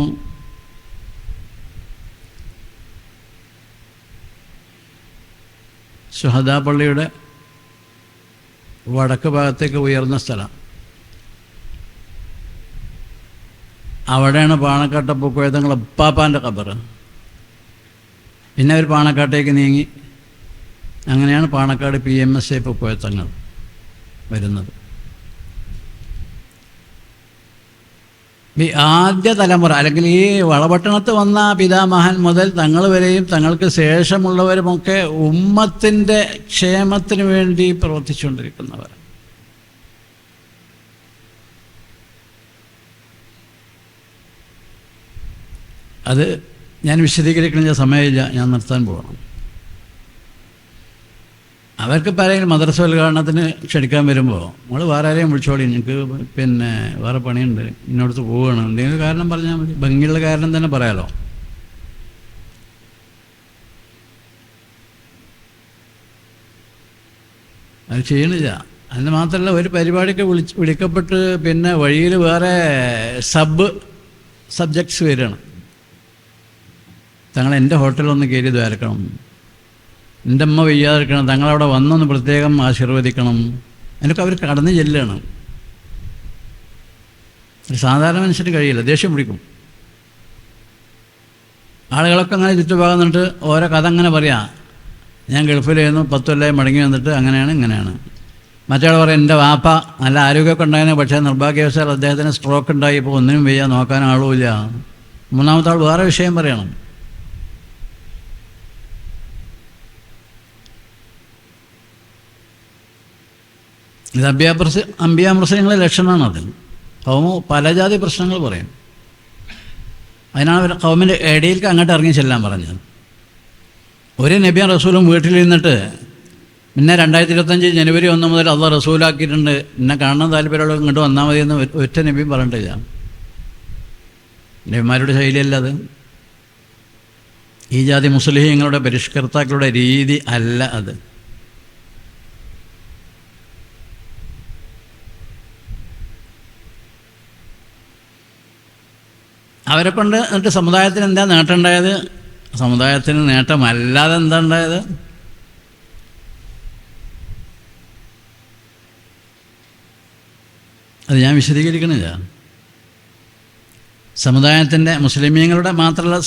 [SPEAKER 1] ശുഹദാ പള്ളിയുടെ വടക്ക് ഭാഗത്തേക്ക് ഉയർന്ന സ്ഥലം. അവിടെയാണ് പാണക്കാട്ടെ പൂക്കോയത്തങ്ങൾ അപ്പാപ്പാൻ്റെ ഖബർ. പിന്നെ അവർ പാണക്കാട്ടേക്ക് നീങ്ങി. അങ്ങനെയാണ് പാണക്കാട് PMSA പൂക്കോയത്തങ്ങൾ വരുന്നത്. ഈ ആദ്യ തലമുറ, അല്ലെങ്കിൽ ഈ വളപട്ടണത്ത് വന്ന പിതാമഹൻ മുതൽ തങ്ങൾ വരെയും തങ്ങൾക്ക് ശേഷമുള്ളവരുമൊക്കെ ഉമ്മത്തിൻ്റെ ക്ഷേമത്തിന് വേണ്ടി പ്രവർത്തിച്ചുകൊണ്ടിരിക്കുന്നവർ. അത് ഞാൻ വിശദീകരിക്കുന്ന സമയമില്ല, ഞാൻ നിർത്താൻ പോകണം. അവർക്ക് ആരെങ്കിലും മദ്രസ ഉദ്ഘാടനത്തിന് ക്ഷണിക്കാൻ വരുമ്പോൾ നമ്മൾ വേറെ ആരെയും വിളിച്ചോളി, എനിക്ക് പിന്നെ വേറെ പണിയുണ്ട്, ഇന്നോടത്ത് പോവുകയാണ്, എന്തെങ്കിലും കാരണം പറഞ്ഞാൽ മതി. ഭംഗിയുള്ള കാരണം തന്നെ പറയാലോ. അത് ചെയ്യണില്ല. അതിന് മാത്രമല്ല, ഒരു പരിപാടിക്ക് വിളിക്കപ്പെട്ട് പിന്നെ വഴിയിൽ വേറെ സബ്ജക്ട്സ് വരികയാണ്. തങ്ങൾ എൻ്റെ ഹോട്ടലൊന്ന് കയറി ദ്വാരക്കണം, എൻ്റെ അമ്മ വയ്യാതിരിക്കണം, തങ്ങളവിടെ വന്നൊന്ന് പ്രത്യേകം ആശീർവദിക്കണം. അതിനൊക്കെ അവർ കടന്ന് ചെല്ലുകയാണ്. ഒരു സാധാരണ മനുഷ്യന് കഴിയില്ല, ദേഷ്യം പിടിക്കും. ആളുകളൊക്കെ അങ്ങനെ ചുറ്റുഭാഗം നിന്നിട്ട് ഓരോ കഥ അങ്ങനെ പറയാം. ഞാൻ ഗൾഫിലായിരുന്നു, 10 കൊല്ലമായി മടങ്ങി വന്നിട്ട് അങ്ങനെയാണ് ഇങ്ങനെയാണ്. മറ്റയാൾ പറയും എൻ്റെ വാപ്പ നല്ല ആരോഗ്യമൊക്കെ ഉണ്ടായിരുന്നു, പക്ഷേ നിർഭാഗ്യവശാൽ അദ്ദേഹത്തിന് സ്ട്രോക്ക് ഉണ്ടായി, ഇപ്പോൾ ഒന്നിനും വയ്യ, നോക്കാൻ ആളുമില്ല. മൂന്നാമത്തെ ആൾ വേറെ വിഷയം പറയണം. ഇത് അമ്പിയാമൃസയങ്ങളെ ലക്ഷണമാണത്. കൗമ് പല ജാതി പ്രശ്നങ്ങൾ പറയും. അതിനാണ് അവർ കൗമിൻ്റെ ഇടയിലേക്ക് അങ്ങോട്ട് ഇറങ്ങി ചെല്ലാൻ പറഞ്ഞത്. ഒരു നബിയും റസൂലും വീട്ടിലിരുന്നിട്ട് പിന്നെ 2025 ജനുവരി 1 മുതൽ അള്ളാഹ് റസൂലാക്കിയിട്ടുണ്ട്, എന്നെ കാണാൻ താല്പര്യമുള്ള ഇങ്ങോട്ട് വന്നാൽ മതിയെന്ന് ഒറ്റ നബിയും പറഞ്ഞിട്ടില്ല. നബിമാരുടെ ശൈലിയല്ല അത്. ഈ ജാതി മുസ്ലിങ്ങളുടെ പരിഷ്കർത്താക്കളുടെ രീതി അല്ല അത്. അവരെ കൊണ്ട് എന്നിട്ട് സമുദായത്തിന് എന്താ നേട്ടം ഉണ്ടായത്? സമുദായത്തിന് നേട്ടമല്ലാതെ എന്താ ഉണ്ടായത്? അത് ഞാൻ വിശദീകരിക്കണില്ല. സമുദായത്തിൻ്റെ, മുസ്ലിമീങ്ങളുടെ മാത്രമല്ല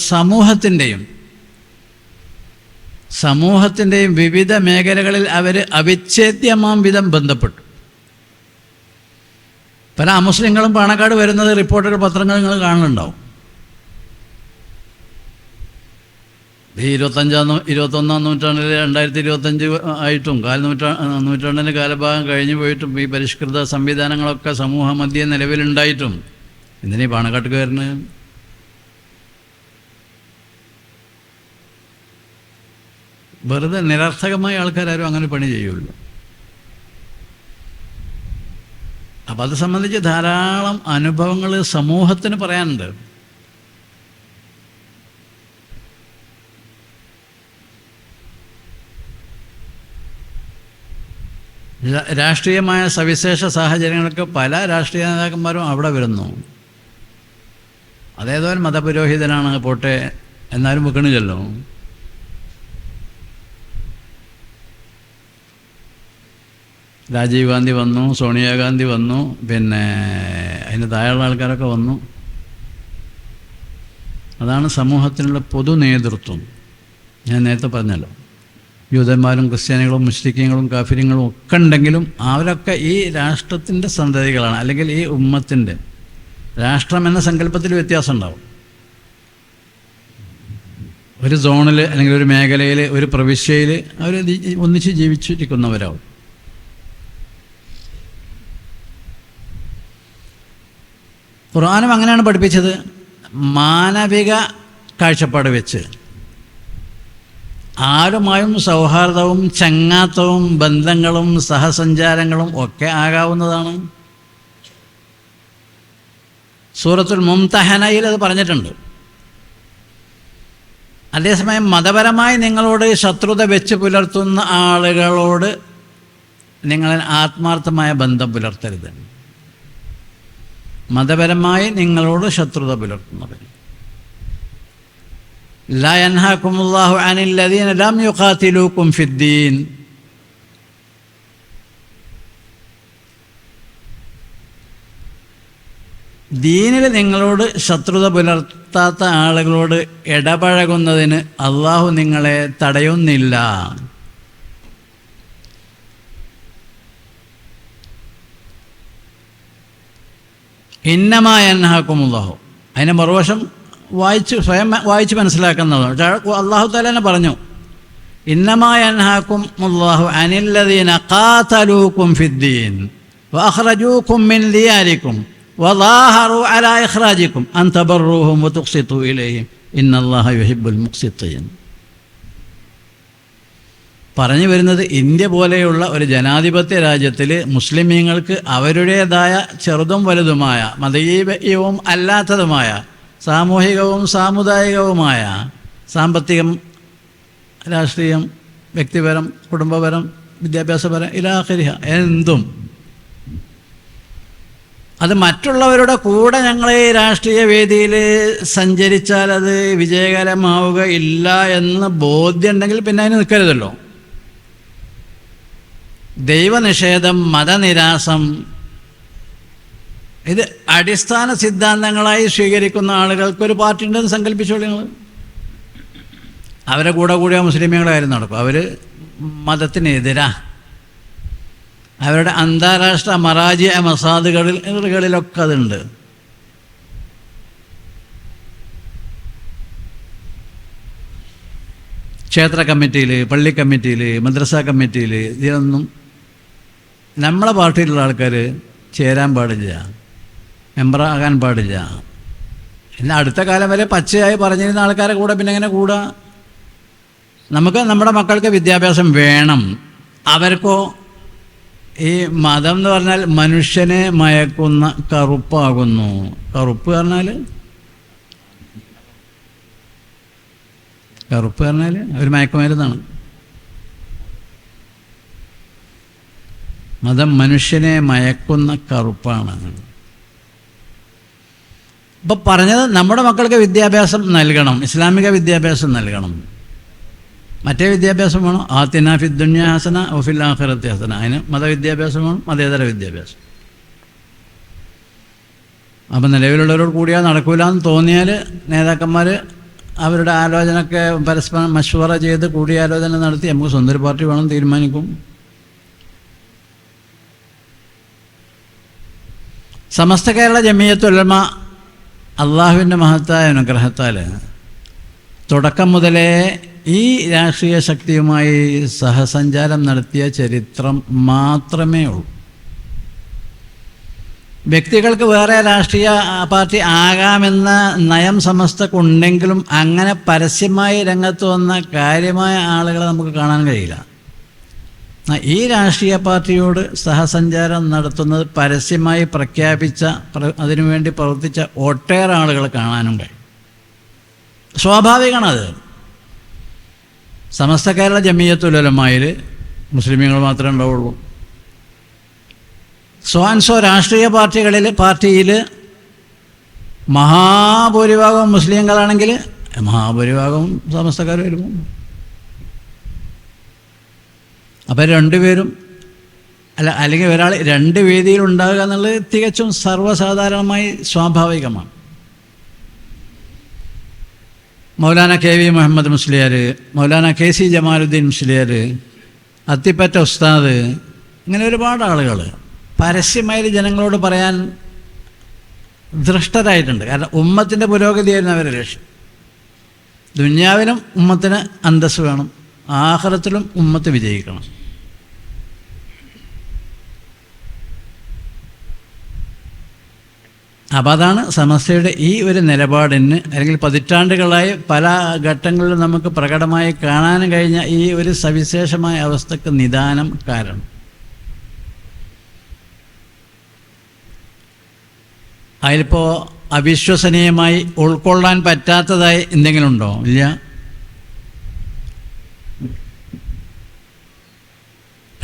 [SPEAKER 1] സമൂഹത്തിൻ്റെയും വിവിധ മേഖലകളിൽ അവർ അവിച്ഛേദ്യമാം വിധം ബന്ധപ്പെട്ടു. പല അമുസ്ലിങ്ങളും പാണക്കാട് വരുന്നത് റിപ്പോർട്ടർ പത്രങ്ങൾ നിങ്ങൾ കാണുന്നുണ്ടാവും. ഈ 21-ാം നൂറ്റാണ്ടിൽ 2025 ആയിട്ടും നൂറ്റാണ്ടിൻ്റെ കാലഭാഗം കഴിഞ്ഞു പോയിട്ടും ഈ പരിഷ്കൃത സംവിധാനങ്ങളൊക്കെ സമൂഹ മധ്യേ നിലവിലുണ്ടായിട്ടും എന്തിനാ പാണക്കാട്ടുക്ക് വരുന്നത്? വെറുതെ നിരർത്ഥകമായ ആൾക്കാരും അങ്ങനെ പണി ചെയ്യുള്ളൂ. അപ്പം അത് സംബന്ധിച്ച് ധാരാളം അനുഭവങ്ങൾ സമൂഹത്തിന് പറയാനുണ്ട്. രാഷ്ട്രീയമായ സവിശേഷ സാഹചര്യങ്ങൾക്ക് പല രാഷ്ട്രീയ നേതാക്കന്മാരും അവിടെ വരുന്നു. അതേതോ മതപുരോഹിതനാണ് പോട്ടെ, എന്നാലും വെക്കണില്ലല്ലോ. രാജീവ് ഗാന്ധി വന്നു, സോണിയാഗാന്ധി വന്നു, പിന്നെ അതിന് താഴെയുള്ള ആൾക്കാരൊക്കെ വന്നു. അതാണ് സമൂഹത്തിനുള്ള പൊതു നേതൃത്വം. ഞാൻ നേരത്തെ പറഞ്ഞല്ലോ, യൂതന്മാരും ക്രിസ്ത്യാനികളും മുസ്ലിങ്ങളും കാഫിര്യങ്ങളും ഒക്കെ ഉണ്ടെങ്കിലും അവരൊക്കെ ഈ രാഷ്ട്രത്തിൻ്റെ സന്തതികളാണ്. അല്ലെങ്കിൽ ഈ ഉമ്മത്തിൻ്റെ രാഷ്ട്രം എന്ന സങ്കല്പത്തിൽ വ്യത്യാസം ഉണ്ടാവും. ഒരു സോണിൽ അല്ലെങ്കിൽ ഒരു മേഖലയിൽ, ഒരു പ്രവിശ്യയിൽ അവർ ഒന്നിച്ച് ജീവിച്ചിരിക്കുന്നവരാവും. ഖുർആനും അങ്ങനെയാണ് പഠിപ്പിച്ചത്. മാനവിക കാഴ്ചപ്പാട് വെച്ച് ആരുമായും സൗഹാർദ്ദവും ചങ്ങാത്തവും ബന്ധങ്ങളും സഹസഞ്ചാരങ്ങളും ഒക്കെ ആകാവുന്നതാണ്. സൂറത്തുൽ മുംതഹനയിൽ അത് പറഞ്ഞിട്ടുണ്ട്. അതേസമയം മതപരമായി നിങ്ങളോട് ശത്രുത വെച്ച് പുലർത്തുന്ന ആളുകളോട് നിങ്ങൾ ആത്മാർത്ഥമായ ബന്ധം പുലർത്തരുത്. മതപരമായി നിങ്ങളോട് ശത്രുത പുലർത്തുന്നവർ. ലാ യൻഹാകുമുല്ലാഹു അനിൽ ലദീന ലം യുഖാതിലൂകും ഫിദ്ദീൻ. ദീനിൽ നിങ്ങളോട് ശത്രുത പുലർത്താത്ത ആളുകളോട് ഇടപഴകുന്നതിന് അള്ളാഹു നിങ്ങളെ തടയുന്നില്ല. ഇന്നമാ യൻഹാകുമുല്ലാഹു, അതിൻ്റെ മറുവശം സ്വയം വായിച്ച് മനസ്സിലാക്കുന്നതാണ്. അള്ളാഹു തആല തന്നെ പറഞ്ഞു, ഇന്നമാ യൻഹാകുമുല്ലാഹു അനിൽ ലദീന ഖാതലൂകും ഫിദ്ദീൻ വഅഖ്റജൂകും മിൻ ദിയാരികും വളാഹറു അലാ ഇഖ്റാജികും അൻ തബറൂഹും വതുഖ്സിതു ഇലൈഹിം ഇന്നല്ലാഹ യുഹിബ്ബുൽ മുഖ്സിത്തീൻ. പറഞ്ഞു വരുന്നത്, ഇന്ത്യ പോലെയുള്ള ഒരു ജനാധിപത്യ രാജ്യത്തിൽ മുസ്ലിമീങ്ങൾക്ക് അവരുടേതായ ചെറുതും വലുതുമായ മതീയവും അല്ലാത്തതുമായ സാമൂഹികവും സാമുദായികവുമായ സാമ്പത്തികം, രാഷ്ട്രീയം, വ്യക്തിപരം, കുടുംബപരം, വിദ്യാഭ്യാസപരം ഇലാഖിരിഹ എന്തും അത് മറ്റുള്ളവരുടെ കൂടെ ഞങ്ങൾ ഈ രാഷ്ട്രീയ വേദിയിൽ സഞ്ചരിച്ചാൽ അത് വിജയകരമാവുക ഇല്ല എന്ന് ബോധ്യമുണ്ടെങ്കിൽ പിന്നെ അതിന് നിൽക്കരുതല്ലോ. ദൈവനിഷേധം, മതനിരാസം, ഇത് അടിസ്ഥാന സിദ്ധാന്തങ്ങളായി സ്വീകരിക്കുന്ന ആളുകൾക്കൊരു പാർട്ടി ഉണ്ടെന്ന് സങ്കല്പിച്ചോളൂ നിങ്ങൾ. അവരെ കൂടെ കൂടിയ മുസ്ലിമീങ്ങളായിരുന്നു നടക്കും. അവർ മതത്തിനെതിരാ. അവരുടെ അന്താരാഷ്ട്ര മറാജി മസാദുകളിലൊക്കെ അതുണ്ട്. ക്ഷേത്ര കമ്മിറ്റിയിൽ, പള്ളി കമ്മിറ്റിയിൽ, മദ്രസ കമ്മിറ്റിയിൽ ഇതിലൊന്നും നമ്മളെ പാർട്ടിയിലുള്ള ആൾക്കാർ ചേരാൻ പാടില്ല, മെമ്പറാകാൻ പാടില്ല. എന്നാൽ അടുത്ത കാലം വരെ പച്ചയായി പറഞ്ഞിരുന്ന ആൾക്കാരെ കൂടെ പിന്നെ എങ്ങനെ കൂടാ? നമുക്ക് നമ്മുടെ മക്കൾക്ക് വിദ്യാഭ്യാസം വേണം. അവർക്കോ ഈ മതം എന്ന് പറഞ്ഞാൽ മനുഷ്യനെ മയക്കുന്ന കറുപ്പാകുന്നു. കറുപ്പ് പറഞ്ഞാൽ ഒരു മയക്കുമരുന്നാണ്. മതം മനുഷ്യനെ മയക്കുന്ന കറുപ്പാണ്. ഇപ്പം പറഞ്ഞത് നമ്മുടെ മക്കൾക്ക് വിദ്യാഭ്യാസം നൽകണം, ഇസ്ലാമിക വിദ്യാഭ്യാസം നൽകണം. മറ്റേ വിദ്യാഭ്യാസം വേണം. ആതിനാ ഫിദ് ദുനിയാ ഹസന വഫിൽ ആഖിറത്തി ഹസന. അതിന് മതവിദ്യാഭ്യാസം വേണം, മതേതര വിദ്യാഭ്യാസം. അപ്പം നിലവിലുള്ളവരോട് കൂടിയാൽ നടക്കൂല എന്ന് തോന്നിയാൽ നേതാക്കന്മാർ അവരുടെ ആലോചനയൊക്കെ പരസ്പരം മശ്വറ ചെയ്ത് കൂടിയാലോചന നടത്തി നമുക്ക് സ്വന്തം ഒരു പാർട്ടി വേണം തീരുമാനിക്കും. സമസ്ത കേരള ജമിയത്തുൽ ഉലമ അള്ളാഹുവിൻ്റെ മഹത്തായ അനുഗ്രഹത്താൽ തുടക്കം മുതലേ ഈ രാഷ്ട്രീയ ശക്തിയുമായി സഹസഞ്ചാരം നടത്തിയ ചരിത്രം മാത്രമേ ഉള്ളൂ. വ്യക്തികൾക്ക് വേറെ രാഷ്ട്രീയ പാർട്ടി ആകാമെന്ന നയം സമസ്തക്കുണ്ടെങ്കിലും അങ്ങനെ പരസ്യമായി രംഗത്ത് വന്ന കാര്യമായ ആളുകളെ നമുക്ക് കാണാൻ കഴിയില്ല. ഈ രാഷ്ട്രീയ പാർട്ടിയോട് സഹസഞ്ചാരം നടത്തുന്നത് പരസ്യമായി പ്രഖ്യാപിച്ച, അതിനുവേണ്ടി പ്രവർത്തിച്ച ഒട്ടേറെ ആളുകൾ കാണാനും കഴിയും. സ്വാഭാവികമാണത്. സമസ്ത കേരള ജമിയത്തുൽ ഉലമയിൽ മുസ്ലിമീങ്ങൾ മാത്രമേ ഉണ്ടാവുള്ളൂ. സ്വാൻസോ രാഷ്ട്രീയ പാർട്ടിയിൽ മഹാഭൂരിഭാഗവും മുസ്ലിങ്ങളാണെങ്കിൽ മഹാഭൂരിഭാഗവും സമസ്തക്കാർ വരുമോ? അപ്പം രണ്ടുപേരും അല്ലെങ്കിൽ ഒരാൾ രണ്ട് വേദിയിൽ ഉണ്ടാകുക എന്നുള്ളത് തികച്ചും സർവ്വസാധാരണമായി സ്വാഭാവികമാണ്. മൗലാന KV മുഹമ്മദ് മുസ്ലിയാർ, മൗലാന KC ജമാലുദ്ദീൻ മുസ്ലിയാർ, അത്തിപ്പറ്റ ഉസ്താദ്, ഇങ്ങനെ ഒരുപാട് ആളുകൾ പരസ്യമായി ജനങ്ങളോട് പറയാൻ ദൃഷ്ടരായിട്ടുണ്ട്. കാരണം ഉമ്മത്തിൻ്റെ പുരോഗതിയായിരുന്നു അവരുടെ ലക്ഷ്യം. ദുനിയാവിലും ഉമ്മത്തിന് അന്തസ്സ് വേണം, ആഖിറത്തിലും ഉമ്മത്ത് വിജയിക്കണം. അപ്പം അതാണ് സമസ്തയുടെ ഈ ഒരു നിലപാടിന്, അല്ലെങ്കിൽ പതിറ്റാണ്ടുകളായി പല ഘട്ടങ്ങളിലും നമുക്ക് പ്രകടമായി കാണാൻ കഴിഞ്ഞ ഈ ഒരു സവിശേഷമായ അവസ്ഥക്ക് നിദാനം കാരണം. അതിലിപ്പോൾ അവിശ്വസനീയമായി ഉൾക്കൊള്ളാൻ പറ്റാത്തതായി എന്തെങ്കിലും ഉണ്ടോ? ഇല്ല.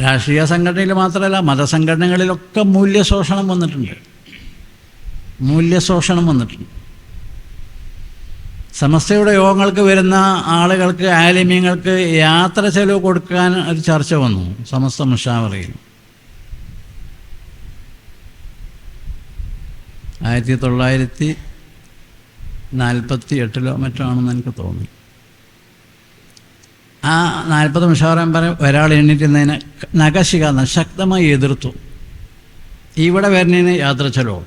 [SPEAKER 1] രാഷ്ട്രീയ സംഘടനയിൽ മാത്രമല്ല, മതസംഘടനകളിലൊക്കെ മൂല്യശോഷണം വന്നിട്ടുണ്ട്. സമസ്തയുടെ യോഗങ്ങൾക്ക് വരുന്ന ആളുകൾക്ക്, ആലിമീങ്ങൾക്ക് യാത്ര ചെലവ് കൊടുക്കാൻ ഒരു ചർച്ച വന്നു സമസ്ത മുഷാവറയിൽ. 1948 മറ്റോ ആണെന്ന് എനിക്ക് തോന്നി. ആ 40 മുഷാവറ പറയും ഒരാൾ എണ്ണീറ്റുന്നതിനെ നഖശിക ശക്തമായി എതിർത്തു. ഇവിടെ വരുന്നതിന് യാത്ര ചെലവ്.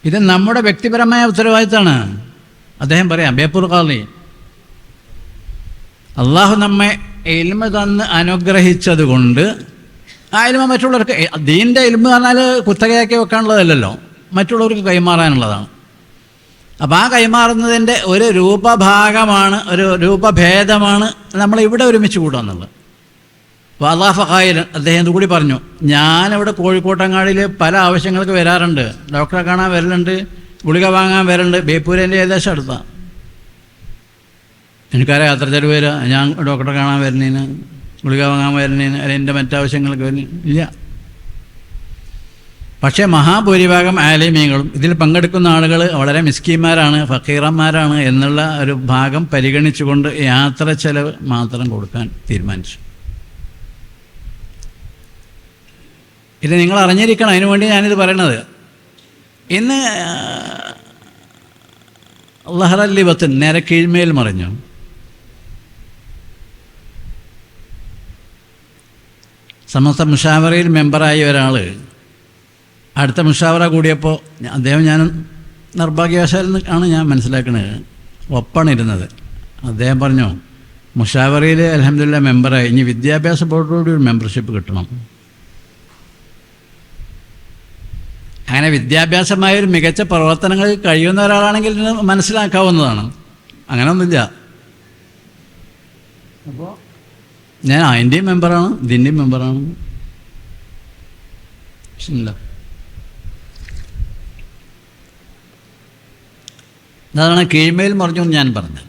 [SPEAKER 1] ഇത് നമ്മുടെ വ്യക്തിപരമായ ഉത്തരവാദിത്തമാണ്. അദ്ദേഹം പറയാം, ബേപ്പൂർ ഖാളി, അള്ളാഹു നമ്മെ ഇൽമ തന്ന് അനുഗ്രഹിച്ചത് കൊണ്ട് ആ ഇൽമ മറ്റുള്ളവർക്ക്, ദീൻ്റെ ഇൽമ പറഞ്ഞാൽ കുത്തകയാക്കി വെക്കാനുള്ളതല്ലല്ലോ, മറ്റുള്ളവർക്ക് കൈമാറാനുള്ളതാണ്. അപ്പോൾ ആ കൈമാറുന്നതിൻ്റെ ഒരു രൂപഭാഗമാണ്, ഒരു രൂപഭേദമാണ് നമ്മളിവിടെ ഒരുമിച്ച് കൂടുക എന്നുള്ളത്. വാലാഫ ഖായിൽ അദ്ദേഹം കൂടി പറഞ്ഞു, ഞാനിവിടെ കോഴിക്കോട്ടങ്ങാടിയിൽ പല ആവശ്യങ്ങൾക്ക് വരാറുണ്ട്. ഡോക്ടറെ കാണാൻ വരലുണ്ട്, ഗുളിക വാങ്ങാൻ വരലുണ്ട്. ബേപ്പൂരിൻ്റെ ഏകദേശം അടുത്താണ്. എനിക്കറിയാം യാത്ര ചെലവ് വരിക, ഞാൻ ഡോക്ടറെ കാണാൻ വരുന്നതിന്, ഗുളിക വാങ്ങാൻ വരുന്നതിന്, അല്ലെങ്കിൽ എൻ്റെ മറ്റാവശ്യങ്ങൾക്ക് വരുന്നതിന് ഇല്ല. പക്ഷേ മഹാഭൂരിഭാഗം ആലിമീങ്ങളും ഇതിൽ പങ്കെടുക്കുന്ന ആളുകൾ വളരെ മിസ്കീന്മാരാണ്, ഫക്കീറന്മാരാണ് എന്നുള്ള ഒരു ഭാഗം പരിഗണിച്ചുകൊണ്ട് യാത്ര ചെലവ് മാത്രം കൊടുക്കാൻ തീരുമാനിച്ചു. ഇത് നിങ്ങൾ അറിഞ്ഞിരിക്കണം, അതിനുവേണ്ടി ഞാനിത് പറയണത്. ഇന്ന് ലഹറല്ലി ബത്തൻ നേരെ കീഴ്മേൽ മറിഞ്ഞു. സമസ്ത മുഷാവറയിൽ മെമ്പറായ ഒരാൾ അടുത്ത മുഷാവറ കൂടിയപ്പോൾ അദ്ദേഹം ഞാൻ നിർഭാഗ്യവശാൽ ആണ് ഞാൻ മനസ്സിലാക്കുന്നത്, ഒപ്പാണ് ഇരുന്നത്. അദ്ദേഹം പറഞ്ഞു, മുഷാവറയിൽ അൽഹംദുലില്ലാ മെമ്പറായി, ഇനി വിദ്യാഭ്യാസ ബോർഡോടുകൂടി ഒരു മെമ്പർഷിപ്പ് കിട്ടണം. അങ്ങനെ വിദ്യാഭ്യാസമായ ഒരു മികച്ച പ്രവർത്തനങ്ങൾ കഴിയുന്ന ഒരാളാണെങ്കിൽ മനസ്സിലാക്കാവുന്നതാണ്. അങ്ങനെയൊന്നുമില്ല. അപ്പോൾ ഞാൻ അതിൻ്റെയും മെമ്പറാണ്, ഇതിൻ്റെയും മെമ്പറാണ്. ഇല്ല, അതാണ് കീഴ്മേൽ മറിഞ്ഞു ഞാൻ പറഞ്ഞത്.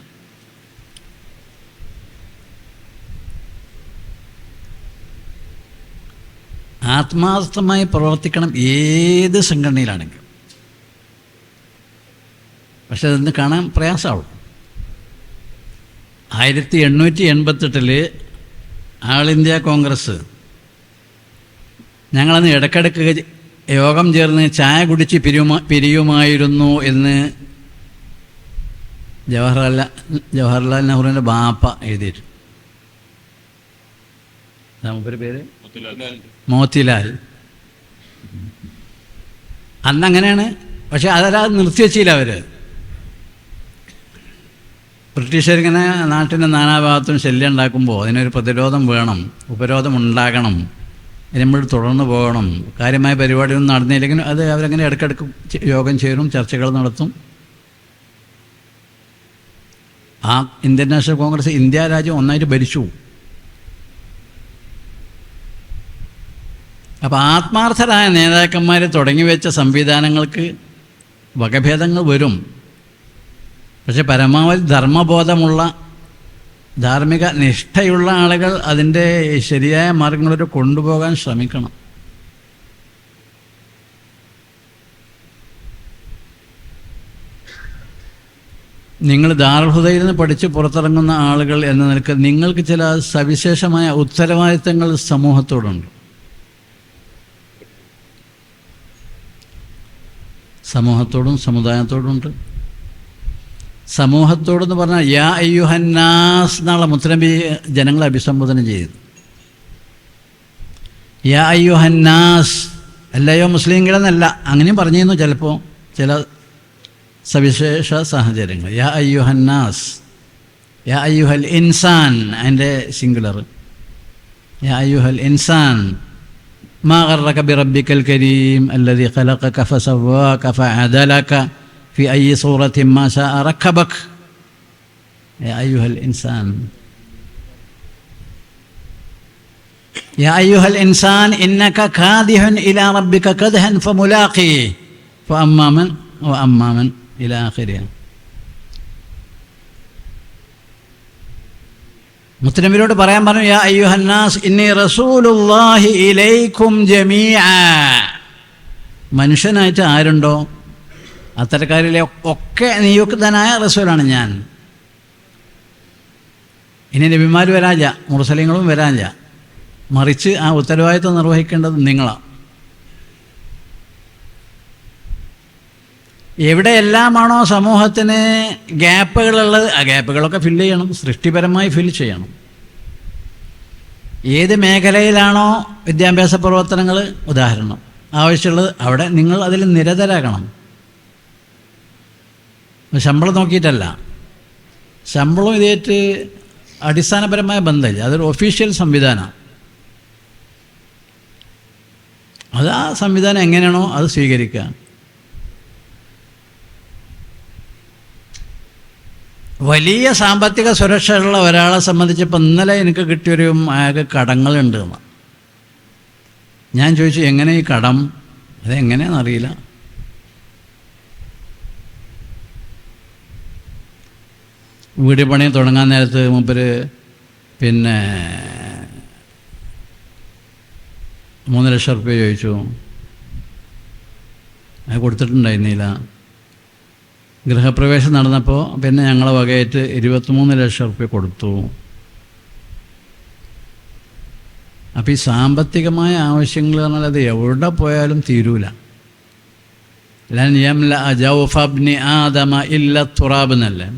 [SPEAKER 1] ആത്മാർത്ഥമായി പ്രവർത്തിക്കണം ഏത് സംഘടനയിലാണെങ്കിലും. പക്ഷെ അതൊന്ന് കാണാൻ പ്രയാസമാവും. 1888 ആൾ ഇന്ത്യ കോൺഗ്രസ് ഞങ്ങളന്ന് ഇടയ്ക്കിടയ്ക്ക് യോഗം ചേർന്ന് ചായ കുടിച്ച് പിരിയുമായിരുന്നു എന്ന് ജവഹർലാൽ നെഹ്റുവിൻ്റെ ബാപ്പ എഴുതിയിട്ട്. മൂപ്പര് പേര് മോത്തിലാൽ. അന്നങ്ങനെയാണ്. പക്ഷെ അതല്ലാതെ നിർത്തിവെച്ചില്ല അവർ. ബ്രിട്ടീഷുകാരിങ്ങനെ നാട്ടിൻ്റെ നാനാഭാഗത്തും ശല്യം ഉണ്ടാക്കുമ്പോൾ അതിനൊരു പ്രതിരോധം വേണം, ഉപരോധം ഉണ്ടാകണം, നമ്മൾ തുടർന്ന് പോകണം. കാര്യമായ പരിപാടിയൊന്നും നടന്നില്ലെങ്കിലും അത് അവരങ്ങനെ ഇടയ്ക്കിടയ്ക്ക് യോഗം ചേരും, ചർച്ചകൾ നടത്തും. ആ ഇന്ത്യൻ നാഷണൽ കോൺഗ്രസ് ഇന്ത്യ രാജ്യം ഒന്നായിട്ട് ഭരിച്ചു. അപ്പോൾ ആത്മാർത്ഥരായ നേതാക്കന്മാർ തുടങ്ങി വെച്ച സംവിധാനങ്ങൾക്ക് വകഭേദങ്ങൾ വരും. പക്ഷെ പരമാവധി ധർമ്മബോധമുള്ള, ധാർമ്മിക നിഷ്ഠയുള്ള ആളുകൾ അതിൻ്റെ ശരിയായ മാർഗങ്ങളിലൂടെ കൊണ്ടുപോകാൻ ശ്രമിക്കണം. നിങ്ങൾ ദാറുൽ ഹുദയിൽ നിന്ന് പഠിച്ച് പുറത്തിറങ്ങുന്ന ആളുകൾ എന്ന നിലക്ക് നിങ്ങൾക്ക് ചില സവിശേഷമായ ഉത്തരവാദിത്തങ്ങൾ സമൂഹത്തോടുണ്ട്. സമൂഹത്തോടും സമുദായത്തോടുണ്ട്. സമൂഹത്തോടെന്ന് പറഞ്ഞാൽ യാ അയ്യുഹന്നാസ് എന്നുള്ള മുത്തനബി ജനങ്ങളെ അഭിസംബോധന ചെയ്തു. യാ അയ്യുഹന്നാസ്, അല്ലയോ മുസ്ലിങ്ങളെന്നല്ല, അങ്ങനെയും പറഞ്ഞിരുന്നു ചിലപ്പോൾ ചില സവിശേഷ സാഹചര്യങ്ങൾ. യാ അയ്യുഹന്നാസ്, യാ അയ്യുഹൽ ഇൻസാൻ, അതിൻ്റെ സിംഗുലർ. യാ അയ്യുഹൽ ഇൻസാൻ മാ ഗർറക ബിറബ്ബിക്കൽ കരീം അല്ലദീ ഖലഖക ഫസവ്വാക ഫഅദലക في أي صورة ما شاء ركبك يا أيها الإنسان يا أيها الإنسان إنك كادح إلى ربك كدحا فملاقيه فأما من وأما من إلى آخره. മുത്തനബിയോട് പറയാൻ പറഞ്ഞു, യാ അയ്യുഹന്നാസ് ഇന്നി റസൂലുള്ളാഹി ഇലൈക്കും ജമീഅ. മനുഷ്യനായിട്ട് ആരുണ്ടോ അത്തരക്കാരിലെ ഒക്കെ നിയുക്തനായ റസൂലാണ് ഞാൻ. ഇനി നബിമാർ വരാനില്ല, മുർസലീങ്ങളും വരാനില്ല. മറിച്ച് ആ ഉത്തരവാദിത്വം നിർവഹിക്കേണ്ടത് നിങ്ങളാണ്. എവിടെയെല്ലാമാണോ സമൂഹത്തിന് ഗ്യാപ്പുകളുള്ളത് ആ ഗ്യാപ്പുകളൊക്കെ ഫില്ല് ചെയ്യണം, സൃഷ്ടിപരമായി ഫില്ല് ചെയ്യണം. ഏത് മേഖലയിലാണോ വിദ്യാഭ്യാസ പ്രവർത്തനങ്ങൾ ഉദാഹരണം ആവശ്യമുള്ളത് അവിടെ നിങ്ങൾ അതിൽ നിരതരാകണം. ശമ്പളം നോക്കിയിട്ടല്ല. ശമ്പളം ഇതേറ്റ് അടിസ്ഥാനപരമായ ബന്ധമില്ല, അതൊരു ഒഫീഷ്യൽ സംവിധാനമാണ്. അത് ആ സംവിധാനം എങ്ങനെയാണോ അത് സ്വീകരിക്കുക. വലിയ സാമ്പത്തിക സുരക്ഷയുള്ള ഒരാളെ സംബന്ധിച്ചപ്പോൾ ഇന്നലെ എനിക്ക് കിട്ടിയൊരു അയാൾക്ക് കടങ്ങളുണ്ട് എന്ന്. ഞാൻ ചോദിച്ചു, എങ്ങനെ ഈ കടം, അതെങ്ങനെയാണെന്നറിയില്ല. വീട് പണി തുടങ്ങാൻ നേരത്ത് മൂപ്പര് 3 ലക്ഷം റുപ്യ ചോദിച്ചു. അത് കൊടുത്തിട്ടുണ്ടായിരുന്നില്ല. ഗൃഹപ്രവേശം നടന്നപ്പോൾ ഞങ്ങളെ വകയായിട്ട് 23 ലക്ഷം റുപ്യ കൊടുത്തു. അപ്പോൾ ഈ സാമ്പത്തികമായ ആവശ്യങ്ങൾ പറഞ്ഞാൽ അത് എവിടെ പോയാലും തീരൂല. ലൻ യംല ജൗഫ ഇബ്നി ആദമ ഇല്ല തുറാബ് എന്നല്ലേ.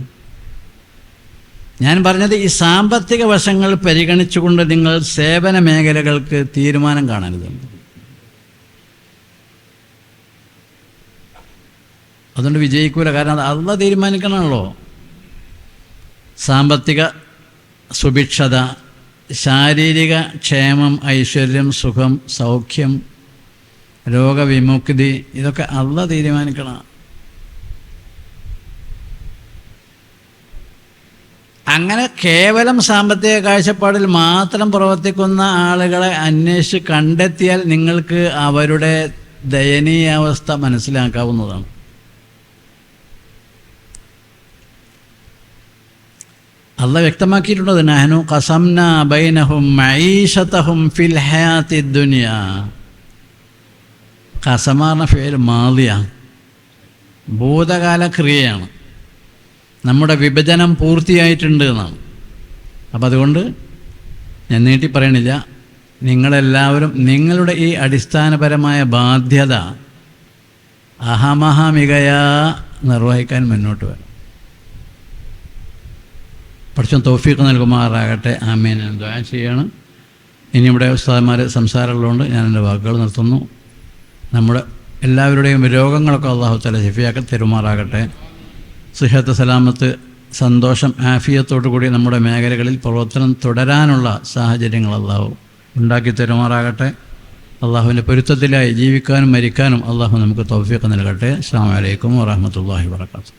[SPEAKER 1] ഞാൻ പറഞ്ഞത് ഈ സാമ്പത്തിക വശങ്ങൾ പരിഗണിച്ചുകൊണ്ട് നിങ്ങൾ സേവന മേഖലകൾക്ക് തീരുമാനം കാണരുത്. അതുകൊണ്ട് വിജയിക്കൂല. കാരണം അത് അള്ളാഹ് തീരുമാനിക്കണമല്ലോ. സാമ്പത്തിക സുഭിക്ഷത, ശാരീരിക ക്ഷേമം, ഐശ്വര്യം, സുഖം, സൗഖ്യം, രോഗവിമുക്തി, ഇതൊക്കെ അള്ളാഹ് തീരുമാനിക്കണം. അങ്ങനെ കേവലം സാമ്പത്തിക കാഴ്ചപ്പാടിൽ മാത്രം പ്രവർത്തിക്കുന്ന ആളുകളെ അന്വേഷിച്ച് കണ്ടെത്തിയാൽ നിങ്ങൾക്ക് അവരുടെ ദയനീയാവസ്ഥ മനസ്സിലാക്കാവുന്നതാണ്. അള്ളാഹ് വ്യക്തമാക്കിയിട്ടുള്ളത് നഹ്നു ഖസംനാ ബൈനഹും മഈശതഹും ഫിൽ ഹയാത്തി ദുനിയ. ഖസമാർന്ന ഫിഅൽ മാദിയ, ഭൂതകാല ക്രിയയാണ്. നമ്മുടെ വിഭജനം പൂർത്തിയായിട്ടുണ്ട് എന്നാണ്. അപ്പം അതുകൊണ്ട് ഞാൻ നീട്ടി പറയണില്ല, നിങ്ങളെല്ലാവരും നിങ്ങളുടെ ഈ അടിസ്ഥാനപരമായ ബാധ്യത അഹമഹമികയാ നിർവഹിക്കാൻ മുന്നോട്ട് വരും. പഠിച്ചോൻ തൗഫീഖ് നൽകുമാറാകട്ടെ. ആമീൻ. ദുആ ചെയ്യാണ്. ഇനി ഇവിടെ ഉസ്താദന്മാർ സംസാരമുള്ളതുകൊണ്ട് ഞാൻ എൻ്റെ വാക്കുകൾ നിർത്തുന്നു. നമ്മുടെ എല്ലാവരുടെയും രോഗങ്ങളൊക്കെ അള്ളാഹു തആല ശിഫയാക്കി തരുമാറാകട്ടെ. സിഹത്ത്, സലാമത്ത്, സന്തോഷം, ആഫിയത്തോടു കൂടി നമ്മുടെ മേഖലകളിൽ പ്രവർത്തനം തുടരാനുള്ള സാഹചര്യങ്ങൾ അള്ളാഹു ഉണ്ടാക്കി തരുമാറാകട്ടെ. അള്ളാഹുവിൻ്റെ പൊരുത്തത്തിലായി ജീവിക്കാനും മരിക്കാനും അള്ളാഹു നമുക്ക് തൗഫീഖ് നൽകട്ടെ. അസ്സലാമു അലൈക്കും വറഹ്മത്തുള്ളാഹി വബറകാതുഹു.